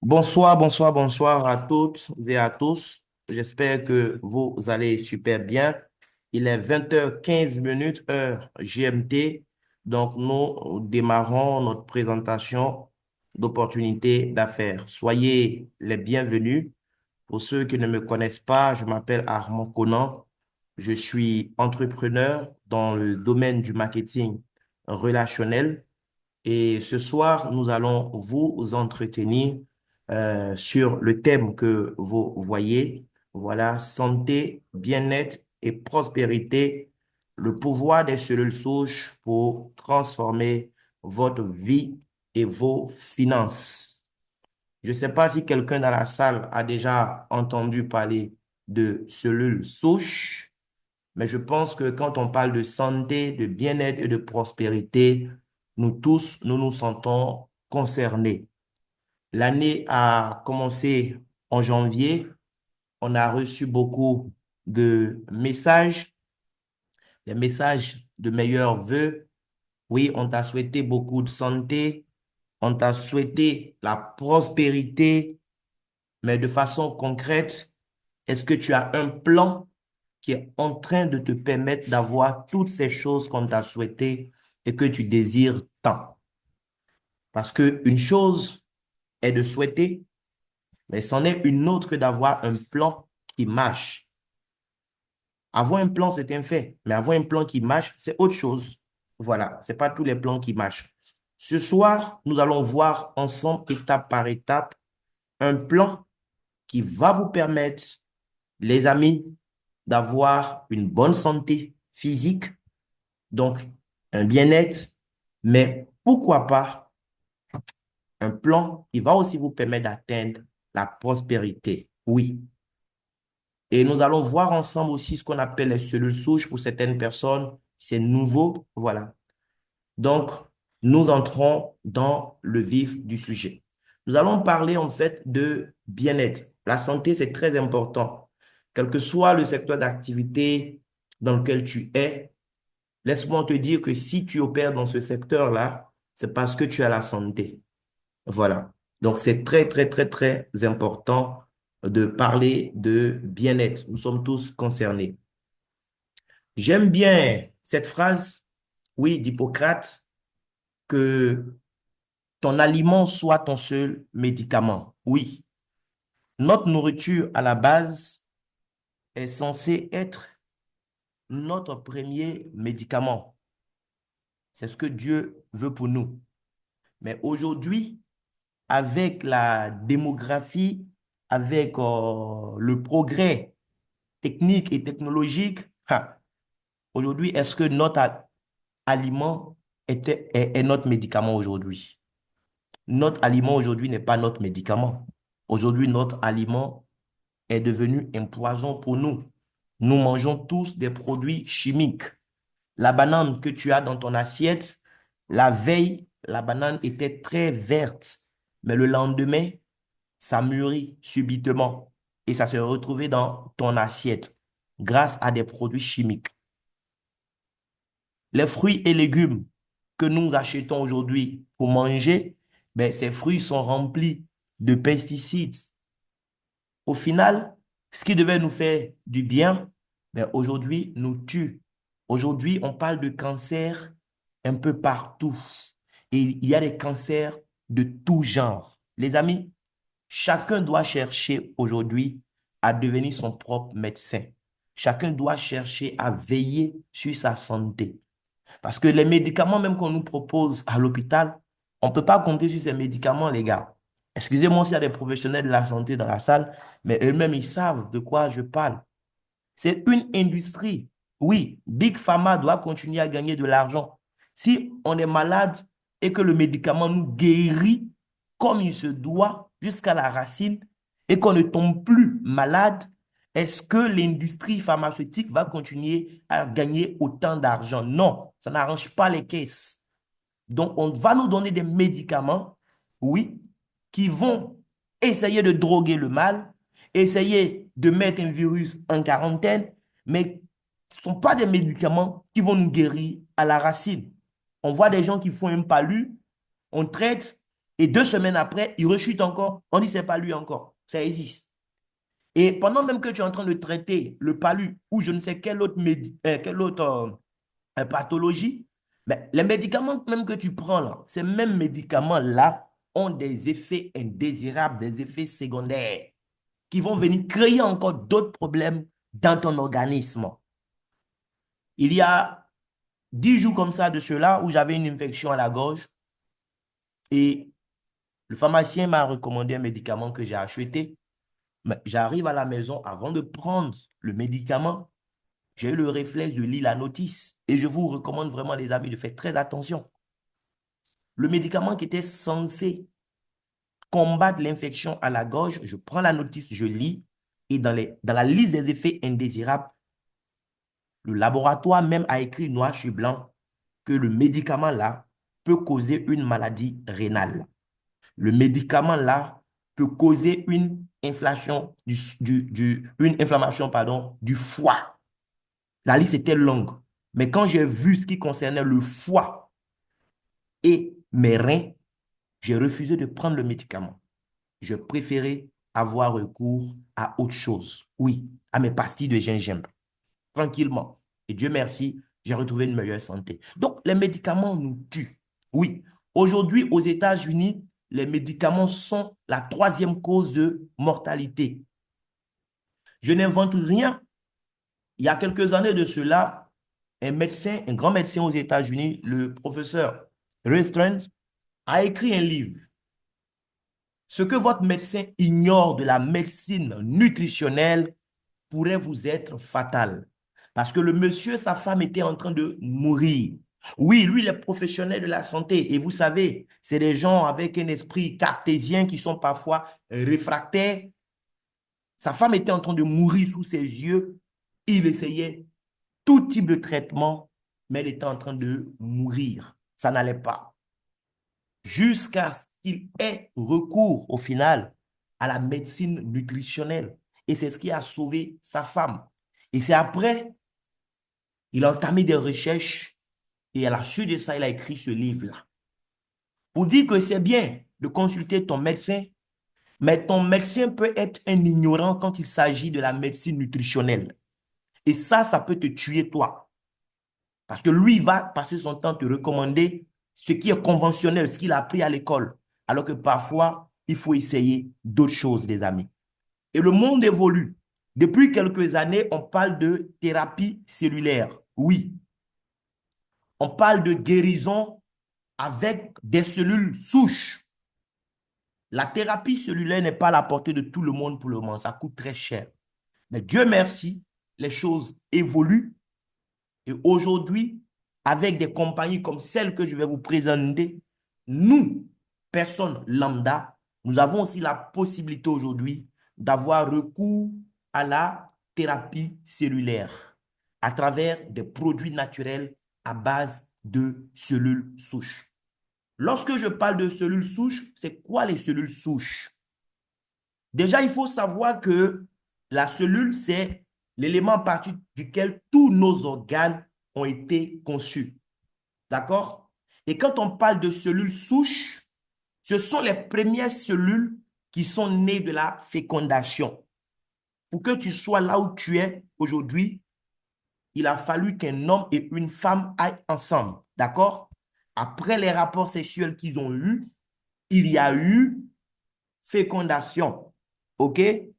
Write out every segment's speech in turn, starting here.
Bonsoir, bonsoir, bonsoir à toutes et à tous. J'espère que vous allez super bien. Il est 20h15 heure GMT. Donc, nous démarrons notre présentation d'opportunités d'affaires. Soyez les bienvenus. Pour ceux qui ne me connaissent pas, je m'appelle Armand Conan. Je suis entrepreneur dans le domaine du marketing relationnel. Et ce soir, nous allons vous entretenir sur le thème que vous voyez. Voilà, santé, bien-être et prospérité, le pouvoir des cellules souches pour transformer votre vie et vos finances. Je ne sais pas si quelqu'un dans la salle a déjà entendu parler de cellules souches. Mais je pense que quand on parle de santé, de bien-être et de prospérité, nous tous, nous nous sentons concernés. L'année a commencé en janvier. On a reçu beaucoup de messages, des messages de meilleurs vœux. Oui, on t'a souhaité beaucoup de santé, on t'a souhaité la prospérité, mais de façon concrète, est-ce que tu as un plan qui est en train de te permettre d'avoir toutes ces choses qu'on t'a souhaitées et que tu désires tant? Parce que une chose est de souhaiter, mais c'en est une autre que d'avoir un plan qui marche. Avoir un plan, c'est un fait, mais avoir un plan qui marche, c'est autre chose. Voilà, c'est pas tous les plans qui marchent. Ce soir, nous allons voir ensemble, étape par étape, un plan qui va vous permettre, les amis, d'avoir une bonne santé physique, donc un bien-être, mais pourquoi pas un plan qui va aussi vous permettre d'atteindre la prospérité. Oui. Et nous allons voir ensemble aussi ce qu'on appelle les cellules souches pour certaines personnes. C'est nouveau. Voilà. Donc, nous entrons dans le vif du sujet. Nous allons parler en fait de bien-être. La santé, c'est très important. Quel que soit le secteur d'activité dans lequel tu es, laisse-moi te dire que si tu opères dans ce secteur-là, c'est parce que tu as la santé. Voilà. Donc, c'est très, très, très, très important de parler de bien-être. Nous sommes tous concernés. J'aime bien cette phrase, oui, d'Hippocrate, que ton aliment soit ton seul médicament. Oui, notre nourriture à la base est censée être notre premier médicament. C'est ce que Dieu veut pour nous. Mais aujourd'hui, avec la démographie, avec le progrès technique et technologique, aujourd'hui, est-ce que notre aliment est notre médicament aujourd'hui? Notre aliment aujourd'hui n'est pas notre médicament. Aujourd'hui, notre aliment est devenu un poison pour nous. Nous mangeons tous des produits chimiques. La banane que tu as dans ton assiette, la veille, la banane était très verte, mais le lendemain, ça mûrit subitement et ça se retrouvait dans ton assiette grâce à des produits chimiques. Les fruits et légumes que nous achetons aujourd'hui pour manger, ben, ces fruits sont remplis de pesticides. Au final, ce qui devait nous faire du bien, ben, aujourd'hui nous tue. Aujourd'hui, on parle de cancer un peu partout. Et il y a des cancers de tout genre. Les amis, chacun doit chercher aujourd'hui à devenir son propre médecin. Chacun doit chercher à veiller sur sa santé. Parce que les médicaments même qu'on nous propose à l'hôpital, on ne peut pas compter sur ces médicaments, les gars. Excusez-moi s'il y a des professionnels de la santé dans la salle, mais eux-mêmes, ils savent de quoi je parle. C'est une industrie. Oui, Big Pharma doit continuer à gagner de l'argent. Si on est malade et que le médicament nous guérit comme il se doit jusqu'à la racine et qu'on ne tombe plus malade, est-ce que l'industrie pharmaceutique va continuer à gagner autant d'argent? Non, ça n'arrange pas les caisses. Donc, on va nous donner des médicaments, oui, qui vont essayer de droguer le mal, essayer de mettre un virus en quarantaine, mais ce ne sont pas des médicaments qui vont nous guérir à la racine. On voit des gens qui font un palu, On traite et 2 semaines après, il rechute encore. On dit c'est pas lui encore. Ça existe. Et pendant même que tu es en train de traiter le palu ou je ne sais quelle autre pathologie, mais les médicaments même que tu prends là, ces mêmes médicaments-là ont des effets indésirables, des effets secondaires qui vont venir créer encore d'autres problèmes dans ton organisme. Il y a 10 jours comme ça de cela où j'avais une infection à la gorge et le pharmacien m'a recommandé un médicament que j'ai acheté. Mais j'arrive à la maison, avant de prendre le médicament, j'ai eu le réflexe de lire la notice et je vous recommande vraiment, les amis, de faire très attention. Le médicament qui était censé combattre l'infection à la gorge, je prends la notice, je lis et dans la liste des effets indésirables, le laboratoire même a écrit noir sur blanc que le médicament-là peut causer une maladie rénale. Le médicament-là peut causer une inflammation une inflammation, pardon, du foie. La liste était longue. Mais quand j'ai vu ce qui concernait le foie et mes reins, j'ai refusé de prendre le médicament. Je préférais avoir recours à autre chose. Oui, à mes pastilles de gingembre. Tranquillement. Et Dieu merci, j'ai retrouvé une meilleure santé. Donc, les médicaments nous tuent. Oui. Aujourd'hui, aux États-Unis, les médicaments sont la troisième cause de mortalité. Je n'invente rien. Il y a quelques années de cela, un médecin, un grand médecin aux États-Unis, le professeur Ray Strand, a écrit un livre. Ce que votre médecin ignore de la médecine nutritionnelle pourrait vous être fatal. Parce que le monsieur, sa femme était en train de mourir. Oui, lui, il est professionnel de la santé. Et vous savez, c'est des gens avec un esprit cartésien qui sont parfois réfractaires. Sa femme était en train de mourir sous ses yeux. Il essayait tout type de traitement, mais elle était en train de mourir. Ça n'allait pas. Jusqu'à ce qu'il ait recours, au final, à la médecine nutritionnelle. Et c'est ce qui a sauvé sa femme. Et c'est après, il a entamé des recherches et à la suite de ça, il a écrit ce livre-là. Pour dire que c'est bien de consulter ton médecin, mais ton médecin peut être un ignorant quand il s'agit de la médecine nutritionnelle. Et ça peut te tuer toi. Parce que lui, il va passer son temps à te recommander ce qui est conventionnel, ce qu'il a appris à l'école. Alors que parfois, il faut essayer d'autres choses, les amis. Et le monde évolue. Depuis quelques années, on parle de thérapie cellulaire. Oui, on parle de guérison avec des cellules souches. La thérapie cellulaire n'est pas à la portée de tout le monde pour le moment. Ça coûte très cher. Mais Dieu merci, les choses évoluent. Et aujourd'hui, avec des compagnies comme celle que je vais vous présenter, nous, personnes lambda, nous avons aussi la possibilité aujourd'hui d'avoir recours à la thérapie cellulaire à travers des produits naturels à base de cellules souches. Lorsque je parle de cellules souches, c'est quoi les cellules souches? Déjà, il faut savoir que la cellule, c'est l'élément à partir duquel tous nos organes ont été conçus. D'accord? Et quand on parle de cellules souches, ce sont les premières cellules qui sont nées de la fécondation. Pour que tu sois là où tu es aujourd'hui, il a fallu qu'un homme et une femme aillent ensemble. D'accord? Après les rapports sexuels qu'ils ont eus, il y a eu fécondation. OK? Il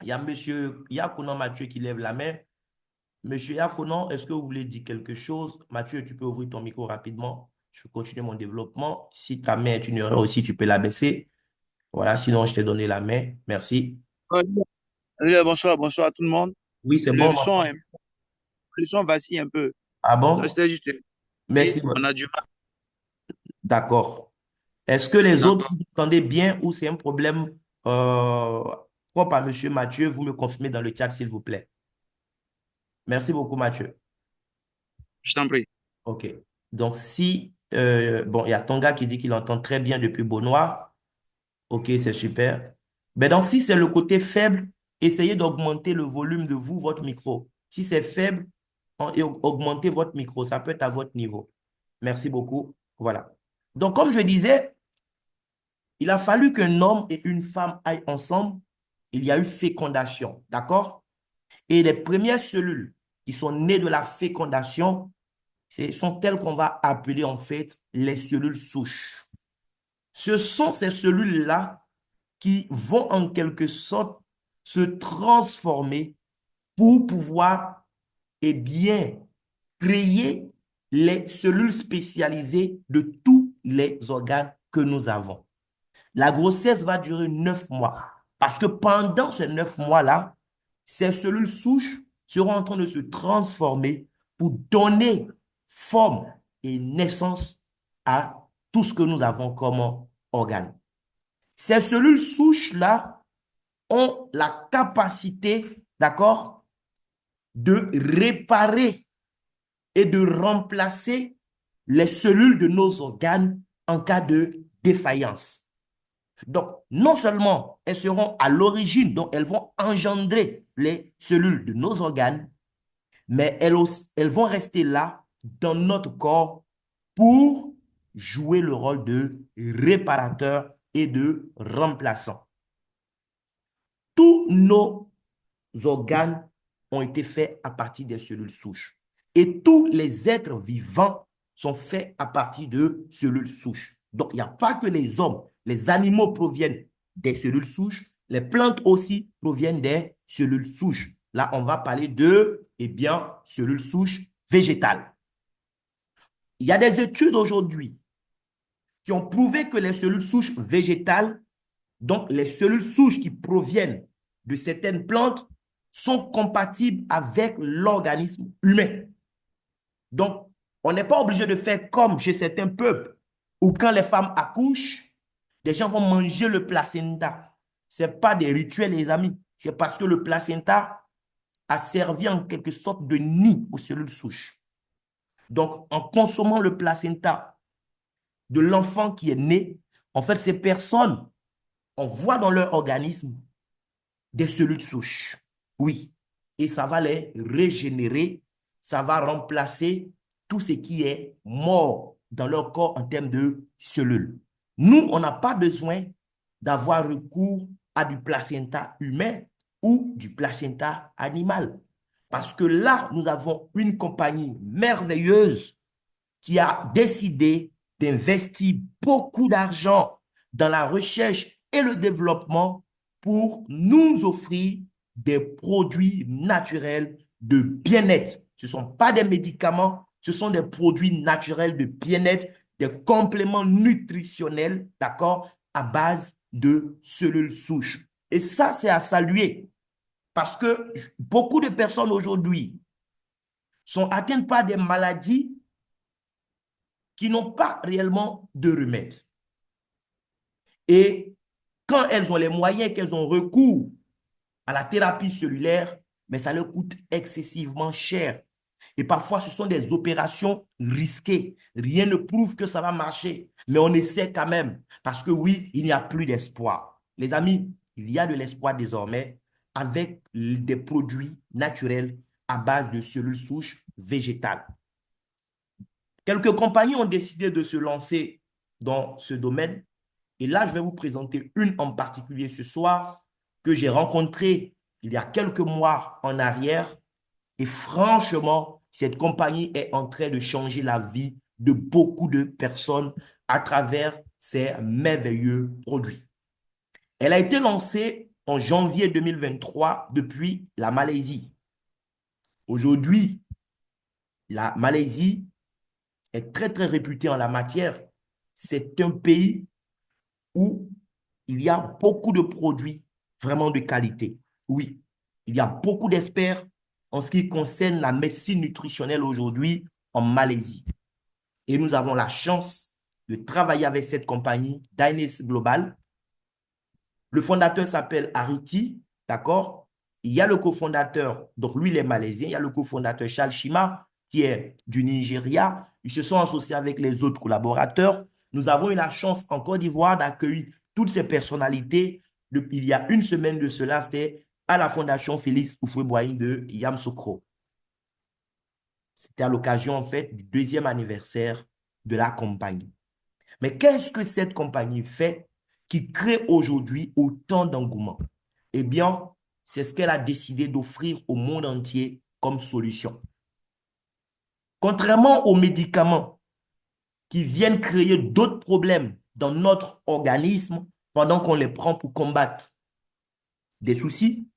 y a monsieur Yakonan Mathieu qui lève la main. Monsieur Yakonan, est-ce que vous voulez dire quelque chose? Mathieu, tu peux ouvrir ton micro rapidement. Je vais continuer mon développement. Si ta main est une erreur aussi, tu peux la baisser. Voilà, sinon je t'ai donné la main. Merci. Ouais, bonsoir, bonsoir à tout le monde. Oui, c'est bon. Le son vacille un peu. Ah Donc, bon? c'était juste. Merci. Et on a du mal. D'accord. Est-ce que les autres, D'accord. vous entendez bien ou c'est un problème propre à Monsieur Mathieu? Vous me confirmez dans le chat, s'il vous plaît. Merci beaucoup, Mathieu. Je t'en prie. OK. Donc, si, bon, il y a ton gars qui dit qu'il entend très bien depuis Beaunois. OK, c'est super. Mais donc, si c'est le côté faible, essayez d'augmenter le volume de vous, votre micro. Si c'est faible, augmentez votre micro. Ça peut être à votre niveau. Merci beaucoup. Voilà. Donc, comme je disais, il a fallu qu'un homme et une femme aillent ensemble. Il y a eu fécondation, d'accord? Et les premières cellules qui sont nées de la fécondation, ce sont telles qu'on va appeler en fait les cellules souches. Ce sont ces cellules-là qui vont en quelque sorte se transformer pour pouvoir, eh bien, créer les cellules spécialisées de tous les organes que nous avons. La grossesse va durer 9 mois parce que pendant ces 9 mois-là, ces cellules souches seront en train de se transformer pour donner forme et naissance à tout ce que nous avons comme organe. Ces cellules souches-là ont la capacité, d'accord, de réparer et de remplacer les cellules de nos organes en cas de défaillance. Donc, non seulement elles seront à l'origine, donc elles vont engendrer les cellules de nos organes, mais elles vont rester là dans notre corps pour jouer le rôle de réparateur et de remplaçant. Tous nos organes ont été faits à partir des cellules souches. Et tous les êtres vivants sont faits à partir de cellules souches. Donc, il n'y a pas que les hommes, les animaux proviennent des cellules souches, les plantes aussi proviennent des cellules souches. Là, on va parler de, eh bien, cellules souches végétales. Il y a des études aujourd'hui qui ont prouvé que les cellules souches végétales, donc les cellules souches qui proviennent de certaines plantes, sont compatibles avec l'organisme humain. Donc, on n'est pas obligé de faire comme chez certains peuples où quand les femmes accouchent, des gens vont manger le placenta. Ce n'est pas des rituels, les amis. C'est parce que le placenta a servi en quelque sorte de nid aux cellules souches. Donc, en consommant le placenta de l'enfant qui est né, en fait, ces personnes, on voit dans leur organisme des cellules souches. Oui. Et ça va les régénérer, ça va remplacer tout ce qui est mort dans leur corps en termes de cellules. Nous, on n'a pas besoin d'avoir recours à du placenta humain ou du placenta animal. Parce que là, nous avons une compagnie merveilleuse qui a décidé d'investir beaucoup d'argent dans la recherche et le développement pour nous offrir des produits naturels de bien-être. Ce ne sont pas des médicaments, ce sont des produits naturels de bien-être, des compléments nutritionnels, d'accord, à base de cellules souches. Et ça, c'est à saluer parce que beaucoup de personnes aujourd'hui sont atteintes par des maladies qui n'ont pas réellement de remède. Et quand elles ont les moyens, qu'elles ont recours à la thérapie cellulaire, mais ça leur coûte excessivement cher. Et parfois, ce sont des opérations risquées. Rien ne prouve que ça va marcher, mais on essaie quand même. Parce que oui, il n'y a plus d'espoir. Les amis, il y a de l'espoir désormais avec des produits naturels à base de cellules souches végétales. Quelques compagnies ont décidé de se lancer dans ce domaine. Et là, je vais vous présenter une en particulier ce soir que j'ai rencontrée il y a quelques mois en arrière. Et franchement, cette compagnie est en train de changer la vie de beaucoup de personnes à travers ses merveilleux produits. Elle a été lancée en janvier 2023 depuis la Malaisie. Aujourd'hui, la Malaisie est très, très réputée en la matière. C'est un pays où il y a beaucoup de produits vraiment de qualité. Oui, il y a beaucoup d'experts en ce qui concerne la médecine nutritionnelle aujourd'hui en Malaisie. Et nous avons la chance de travailler avec cette compagnie, Dynes Global. Le fondateur s'appelle Ariti, d'accord? Il y a le cofondateur, donc lui, il est malaisien. Il y a le cofondateur Charles Shima, qui est du Nigeria. Ils se sont associés avec les autres collaborateurs. Nous avons eu la chance en Côte d'Ivoire d'accueillir toutes ces personnalités. Il y a une semaine de cela, c'était à la Fondation Félix Houphouët-Boigny de Yamoussoukro. C'était à l'occasion, en fait, du 2e anniversaire de la compagnie. Mais qu'est-ce que cette compagnie fait qui crée aujourd'hui autant d'engouement? Eh bien, c'est ce qu'elle a décidé d'offrir au monde entier comme solution. Contrairement aux médicaments qui viennent créer d'autres problèmes dans notre organisme pendant qu'on les prend pour combattre des soucis,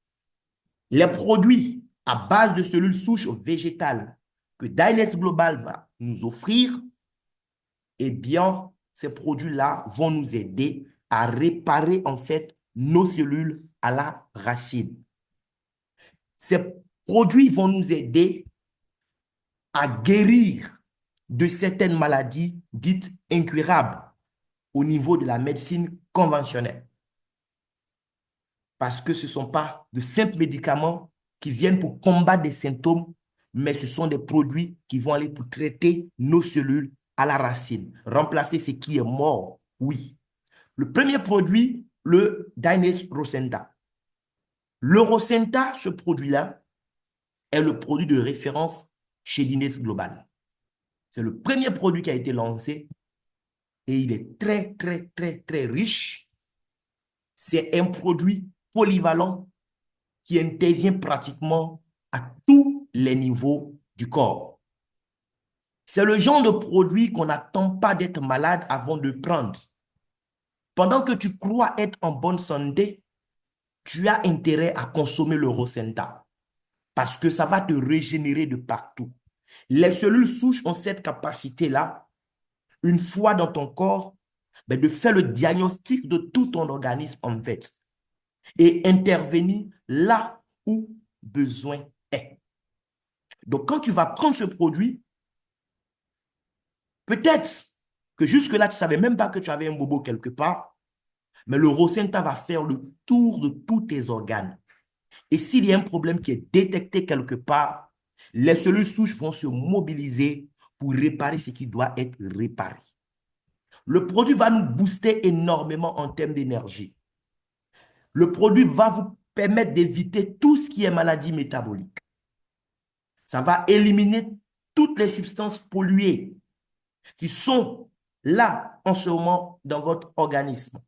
les produits à base de cellules souches végétales que Dynex Global va nous offrir, eh bien, ces produits-là vont nous aider à réparer en fait nos cellules à la racine. Ces produits vont nous aider à guérir de certaines maladies dites incurables au niveau de la médecine conventionnelle. Parce que ce ne sont pas de simples médicaments qui viennent pour combattre des symptômes, mais ce sont des produits qui vont aller pour traiter nos cellules à la racine, remplacer ce qui est mort, oui. Le premier produit, le Dynex Rosenta. Le Rosenta, ce produit-là, est le produit de référence chez Dynex Global. C'est le premier produit qui a été lancé et il est très, très, très, très riche. C'est un produit polyvalent qui intervient pratiquement à tous les niveaux du corps. C'est le genre de produit qu'on n'attend pas d'être malade avant de prendre. Pendant que tu crois être en bonne santé, tu as intérêt à consommer le Rosenta parce que ça va te régénérer de partout. Les cellules souches ont cette capacité-là, une fois dans ton corps, de faire le diagnostic de tout ton organisme en fait et intervenir là où besoin est. Donc, quand tu vas prendre ce produit, peut-être que jusque-là, tu ne savais même pas que tu avais un bobo quelque part, mais le Rosenta va faire le tour de tous tes organes. Et s'il y a un problème qui est détecté quelque part, les cellules souches vont se mobiliser pour réparer ce qui doit être réparé. Le produit va nous booster énormément en termes d'énergie. Le produit va vous permettre d'éviter tout ce qui est maladie métabolique. Ça va éliminer toutes les substances polluées qui sont là en ce moment dans votre organisme.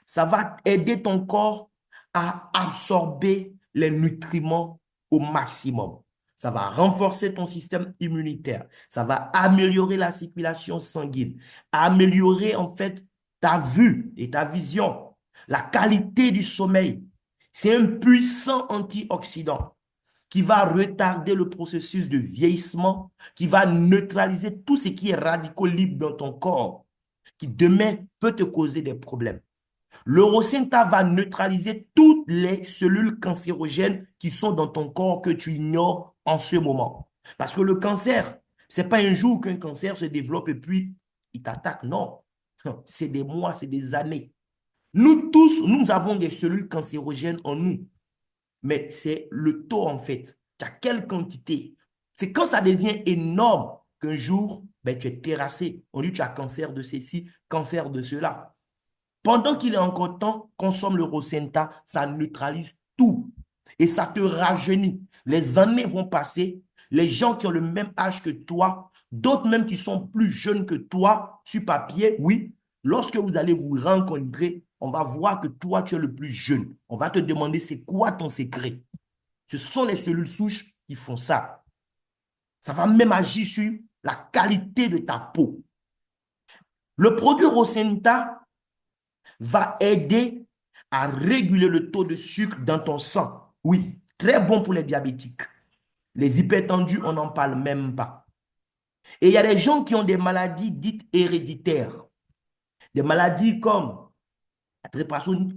Ça va aider ton corps à absorber les nutriments au maximum. Ça va renforcer ton système immunitaire. Ça va améliorer la circulation sanguine, améliorer en fait ta vue et ta vision, la qualité du sommeil. C'est un puissant antioxydant qui va retarder le processus de vieillissement, qui va neutraliser tout ce qui est radicaux libres dans ton corps, qui demain peut te causer des problèmes. Le Rosenta va neutraliser toutes les cellules cancérogènes qui sont dans ton corps que tu ignores en ce moment. Parce que le cancer, ce n'est pas un jour qu'un cancer se développe et puis il t'attaque. Non, c'est des mois, c'est des années. Nous tous, nous avons des cellules cancérogènes en nous. Mais c'est le taux en fait. Tu as quelle quantité? C'est quand ça devient énorme qu'un jour, tu es terrassé. On dit tu as cancer de ceci, cancer de cela. Pendant qu'il est encore temps, consomme le Rosenta, ça neutralise tout. Et ça te rajeunit. Les années vont passer. Les gens qui ont le même âge que toi, d'autres même qui sont plus jeunes que toi, sur papier, oui, lorsque vous allez vous rencontrer, on va voir que toi, tu es le plus jeune. On va te demander c'est quoi ton secret. Ce sont les cellules souches qui font ça. Ça va même agir sur la qualité de ta peau. Le produit Rosenta va aider à réguler le taux de sucre dans ton sang. Oui, très bon pour les diabétiques. Les hypertendus, on n'en parle même pas. Et il y a des gens qui ont des maladies dites héréditaires. Des maladies comme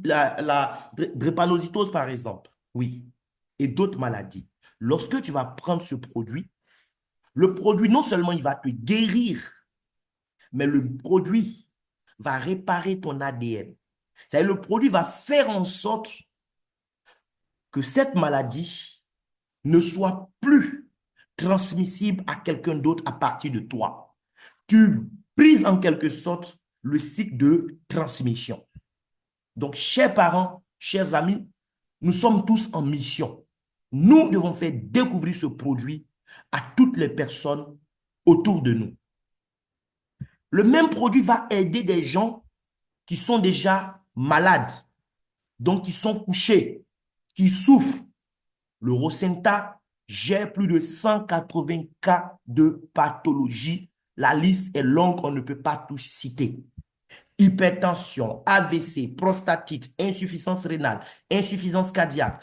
la drépanocytose, par exemple. Oui. Et d'autres maladies. Lorsque tu vas prendre ce produit, le produit, non seulement il va te guérir, mais le produit va réparer ton ADN. C'est-à-dire le produit va faire en sorte que cette maladie ne soit plus transmissible à quelqu'un d'autre à partir de toi. Tu brises en quelque sorte le cycle de transmission. Donc, chers parents, chers amis, nous sommes tous en mission. Nous devons faire découvrir ce produit à toutes les personnes autour de nous. Le même produit va aider des gens qui sont déjà malades, donc qui sont couchés, qui souffrent. Le Rosenta gère plus de 180 cas de pathologie. La liste est longue, on ne peut pas tout citer. Hypertension, AVC, prostatite, insuffisance rénale, insuffisance cardiaque,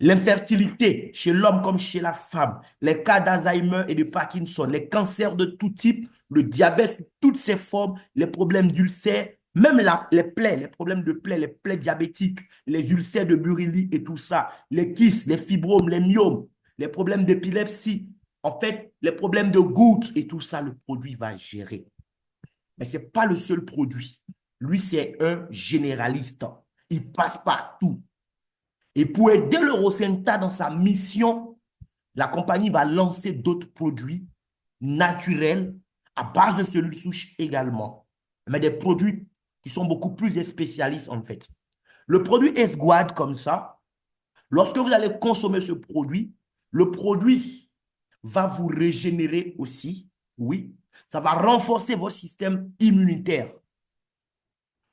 l'infertilité chez l'homme comme chez la femme, les cas d'Alzheimer et de Parkinson, les cancers de tout type, le diabète sous toutes ses formes, les problèmes d'ulcères, même les plaies, les problèmes de plaies, les plaies diabétiques, les ulcères de Burili et tout ça, les kystes, les fibromes, les myomes, les problèmes d'épilepsie, en fait, les problèmes de gouttes et tout ça, le produit va gérer. Mais ce n'est pas le seul produit. Lui, c'est un généraliste. Il passe partout. Et pour aider le Rosenta dans sa mission, la compagnie va lancer d'autres produits naturels à base de cellules souches également, mais des produits qui sont beaucoup plus spécialistes en fait. Le produit Esguad comme ça, lorsque vous allez consommer ce produit, le produit va vous régénérer aussi, oui, ça va renforcer votre système immunitaire.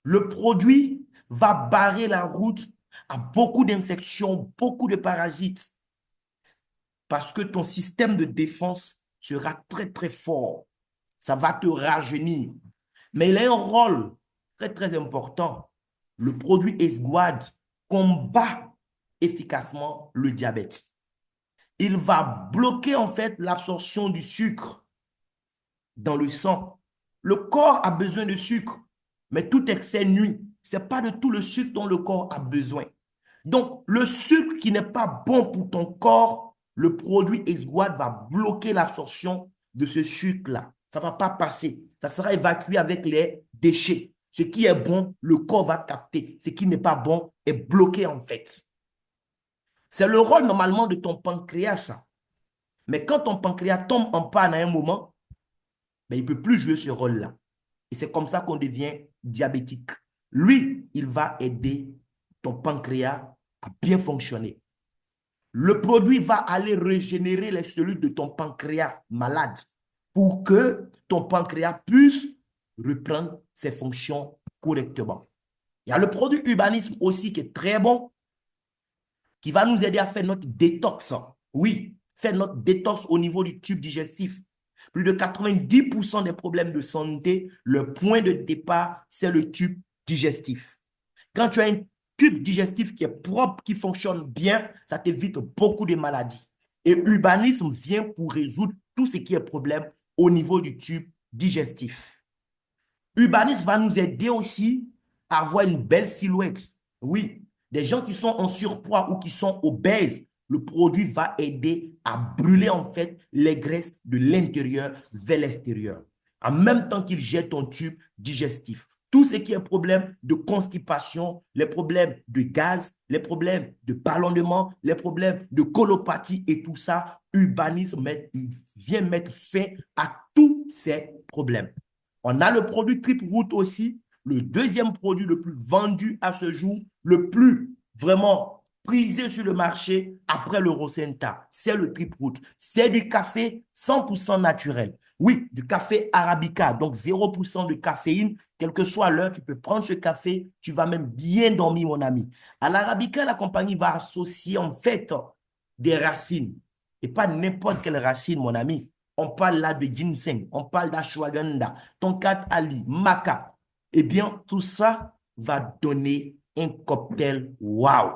Le produit va barrer la route à beaucoup d'infections, beaucoup de parasites, parce que ton système de défense sera très, très fort. Ça va te rajeunir. Mais il a un rôle très, très important. Le produit Esguad combat efficacement le diabète. Il va bloquer en fait l'absorption du sucre dans le sang. Le corps a besoin de sucre, mais tout excès nuit. Ce n'est pas de tout le sucre dont le corps a besoin. Donc, le sucre qui n'est pas bon pour ton corps, le produit Esguad va bloquer l'absorption de ce sucre-là. Ça ne va pas passer. Ça sera évacué avec les déchets. Ce qui est bon, le corps va capter. Ce qui n'est pas bon est bloqué en fait. C'est le rôle normalement de ton pancréas, ça. Mais quand ton pancréas tombe en panne à un moment, mais il ne peut plus jouer ce rôle-là. Et c'est comme ça qu'on devient diabétique. Lui, il va aider ton pancréas à bien fonctionner. Le produit va aller régénérer les cellules de ton pancréas malade pour que ton pancréas puisse reprendre ses fonctions correctement. Il y a le produit Urbanisme aussi qui est très bon, qui va nous aider à faire notre détox. Oui, faire notre détox au niveau du tube digestif. Plus de 90% des problèmes de santé, le point de départ, c'est le tube digestif. Quand tu as un tube digestif qui est propre, qui fonctionne bien, ça t'évite beaucoup de maladies. Et Urbanisme vient pour résoudre tout ce qui est problème au niveau du tube digestif. Urbanisme va nous aider aussi à avoir une belle silhouette. Oui, des gens qui sont en surpoids ou qui sont obèses, le produit va aider à brûler en fait les graisses de l'intérieur vers l'extérieur. En même temps qu'il gère ton tube digestif. Tout ce qui est problème de constipation, les problèmes de gaz, les problèmes de ballonnement, les problèmes de colopathie et tout ça, Urbanisme vient mettre fin à tous ces problèmes. On a le produit Trip Root aussi, le deuxième produit le plus vendu à ce jour, le plus vraiment prisé sur le marché après le Rosenta. C'est le Trip Root. C'est du café 100% naturel. Oui, du café Arabica, donc 0% de caféine. Quelle que soit l'heure, tu peux prendre ce café, tu vas même bien dormir, mon ami. À l'Arabica, la compagnie va associer en fait des racines. Et pas n'importe quelle racine, mon ami. On parle là de ginseng, on parle d'ashwagandha, tonkat ali, maca. Eh bien, tout ça va donner un cocktail wow.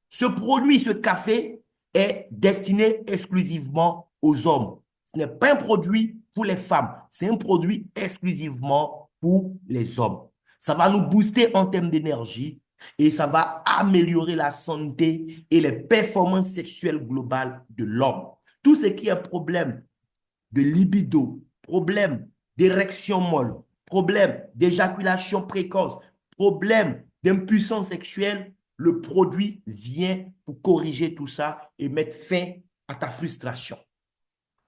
Ce produit, ce café, est destiné exclusivement aux hommes. Ce n'est pas un produit pour les femmes, c'est un produit exclusivement pour les hommes. Ça va nous booster en termes d'énergie et ça va améliorer la santé et les performances sexuelles globales de l'homme. Tout ce qui est problème de libido, problème d'érection molle, problème d'éjaculation précoce, problème d'impuissance sexuelle, le produit vient pour corriger tout ça et mettre fin à ta frustration.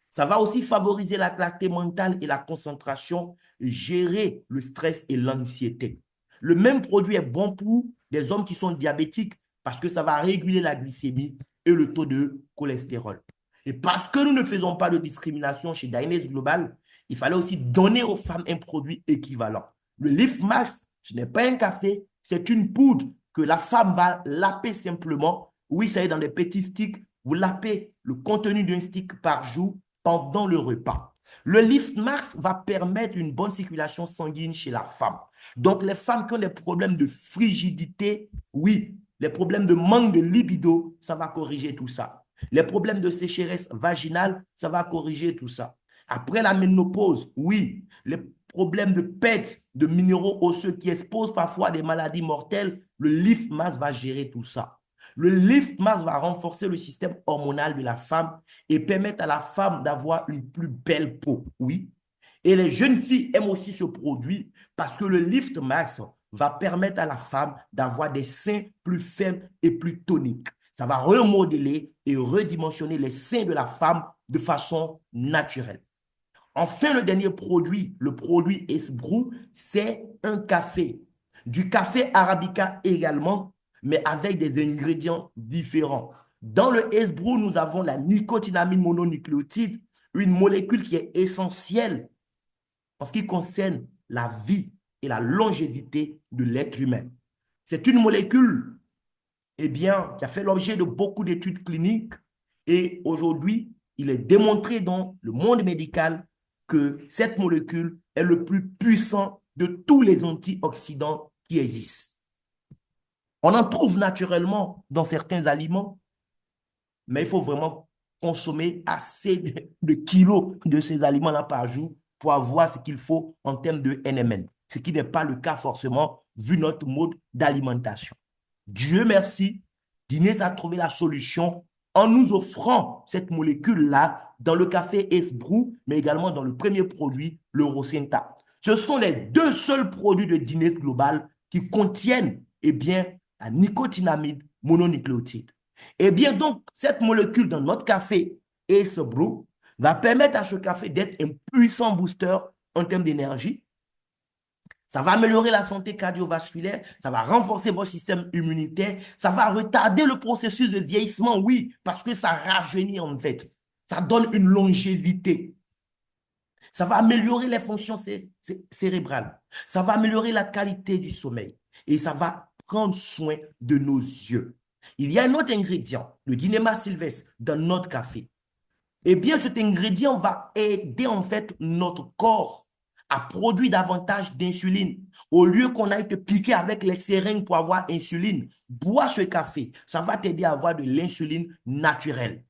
Ça va aussi favoriser la clarté mentale et la concentration et gérer le stress et l'anxiété. Le même produit est bon pour des hommes qui sont diabétiques parce que ça va réguler la glycémie et le taux de cholestérol. Et parce que nous ne faisons pas de discrimination chez Diners Global, il fallait aussi donner aux femmes un produit équivalent. Le Lift Max, ce n'est pas un café, c'est une poudre que la femme va laper simplement. Oui, ça est dans des petits sticks. Vous lapez le contenu d'un stick par jour pendant le repas. Le Lift Max va permettre une bonne circulation sanguine chez la femme. Donc, les femmes qui ont des problèmes de frigidité, oui, les problèmes de manque de libido, ça va corriger tout ça. Les problèmes de sécheresse vaginale, ça va corriger tout ça. Après la ménopause, oui, les problèmes de perte de minéraux osseux qui exposent parfois à des maladies mortelles, le Lift Max va gérer tout ça. Le Lift Max va renforcer le système hormonal de la femme et permettre à la femme d'avoir une plus belle peau, oui. Et les jeunes filles aiment aussi ce produit parce que le Lift Max va permettre à la femme d'avoir des seins plus faibles et plus toniques. Ça va remodeler et redimensionner les seins de la femme de façon naturelle. Enfin, le dernier produit, le produit Esbrou, c'est un café. Du café arabica également, mais avec des ingrédients différents. Dans le Esbrou, nous avons la nicotinamide mononucléotide, une molécule qui est essentielle en ce qui concerne la vie et la longévité de l'être humain. C'est une molécule qui a fait l'objet de beaucoup d'études cliniques et aujourd'hui, il est démontré dans le monde médical que cette molécule est le plus puissant de tous les antioxydants qui existent. On en trouve naturellement dans certains aliments, mais il faut vraiment consommer assez de kilos de ces aliments-là par jour pour avoir ce qu'il faut en termes de NMN, ce qui n'est pas le cas forcément vu notre mode d'alimentation. Dieu merci, Guinness a trouvé la solution en nous offrant cette molécule-là dans le café Esbrou, mais également dans le premier produit, le Rosenta. Ce sont les deux seuls produits de Guinness Global qui contiennent la nicotinamide mononucléotide. Donc, cette molécule dans notre café Esbrou va permettre à ce café d'être un puissant booster en termes d'énergie. Ça va améliorer la santé cardiovasculaire, ça va renforcer votre système immunitaire, ça va retarder le processus de vieillissement, oui, parce que ça rajeunit en fait. Ça donne une longévité. Ça va améliorer les fonctions cérébrales. Ça va améliorer la qualité du sommeil. Et ça va prendre soin de nos yeux. Il y a un autre ingrédient, le Guinéma sylvestre, dans notre café. Cet ingrédient va aider en fait notre corps à produire davantage d'insuline. Au lieu qu'on aille te piquer avec les seringues pour avoir insuline, bois ce café. Ça va t'aider à avoir de l'insuline naturelle.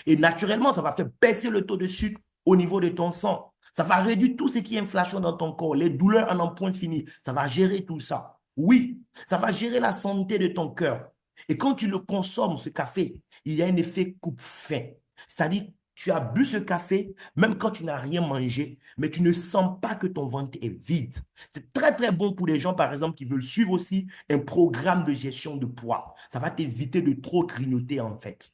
Et naturellement, ça va faire baisser le taux de sucre au niveau de ton sang. Ça va réduire tout ce qui est inflation dans ton corps, les douleurs en un point fini. Ça va gérer tout ça. Oui, ça va gérer la santé de ton cœur. Et quand tu le consommes, ce café, il y a un effet coupe-faim. C'est-à-dire, tu as bu ce café, même quand tu n'as rien mangé, mais tu ne sens pas que ton ventre est vide. C'est très, très bon pour les gens, par exemple, qui veulent suivre aussi un programme de gestion de poids. Ça va t'éviter de trop grignoter, en fait.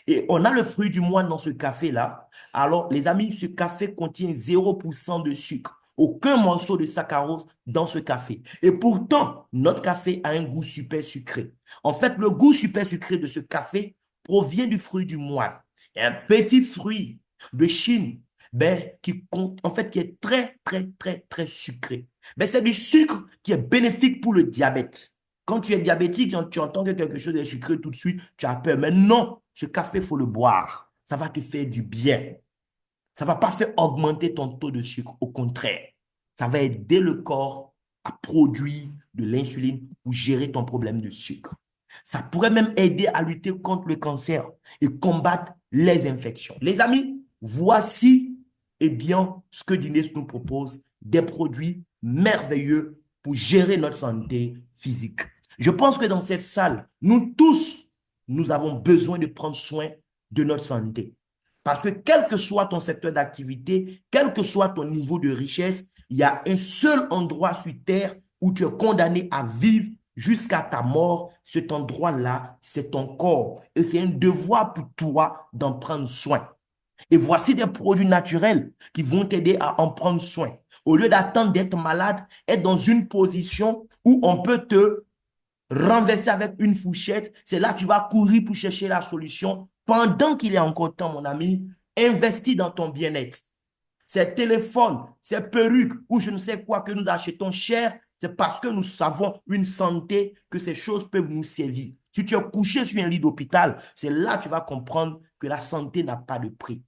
Et on a le fruit du moine dans ce café-là. Alors, les amis, ce café contient 0% de sucre. Aucun morceau de saccharose dans ce café. Et pourtant, notre café a un goût super sucré. En fait, le goût super sucré de ce café provient du fruit du moine. Un petit fruit de Chine qui est très, très, très, très sucré. C'est du sucre qui est bénéfique pour le diabète. Quand tu es diabétique, tu entends que quelque chose est sucré tout de suite, tu as peur. Mais non, ce café, il faut le boire. Ça va te faire du bien. Ça ne va pas faire augmenter ton taux de sucre. Au contraire, ça va aider le corps à produire de l'insuline pour gérer ton problème de sucre. Ça pourrait même aider à lutter contre le cancer et combattre les infections. Les amis, voici ce que Guinness nous propose, des produits merveilleux pour gérer notre santé physique. Je pense que dans cette salle, nous tous, nous avons besoin de prendre soin de notre santé. Parce que quel que soit ton secteur d'activité, quel que soit ton niveau de richesse, il y a un seul endroit sur Terre où tu es condamné à vivre jusqu'à ta mort. Cet endroit-là, c'est ton corps. Et c'est un devoir pour toi d'en prendre soin. Et voici des produits naturels qui vont t'aider à en prendre soin. Au lieu d'attendre d'être malade, être dans une position où on peut te renverser avec une fourchette, c'est là que tu vas courir pour chercher la solution. Pendant qu'il est encore temps, mon ami, investis dans ton bien-être. ces téléphones, ces perruques ou je ne sais quoi que nous achetons cher, c'est parce que nous savons une santé que ces choses peuvent nous servir. Si tu es couché sur un lit d'hôpital, c'est là que tu vas comprendre que la santé n'a pas de prix.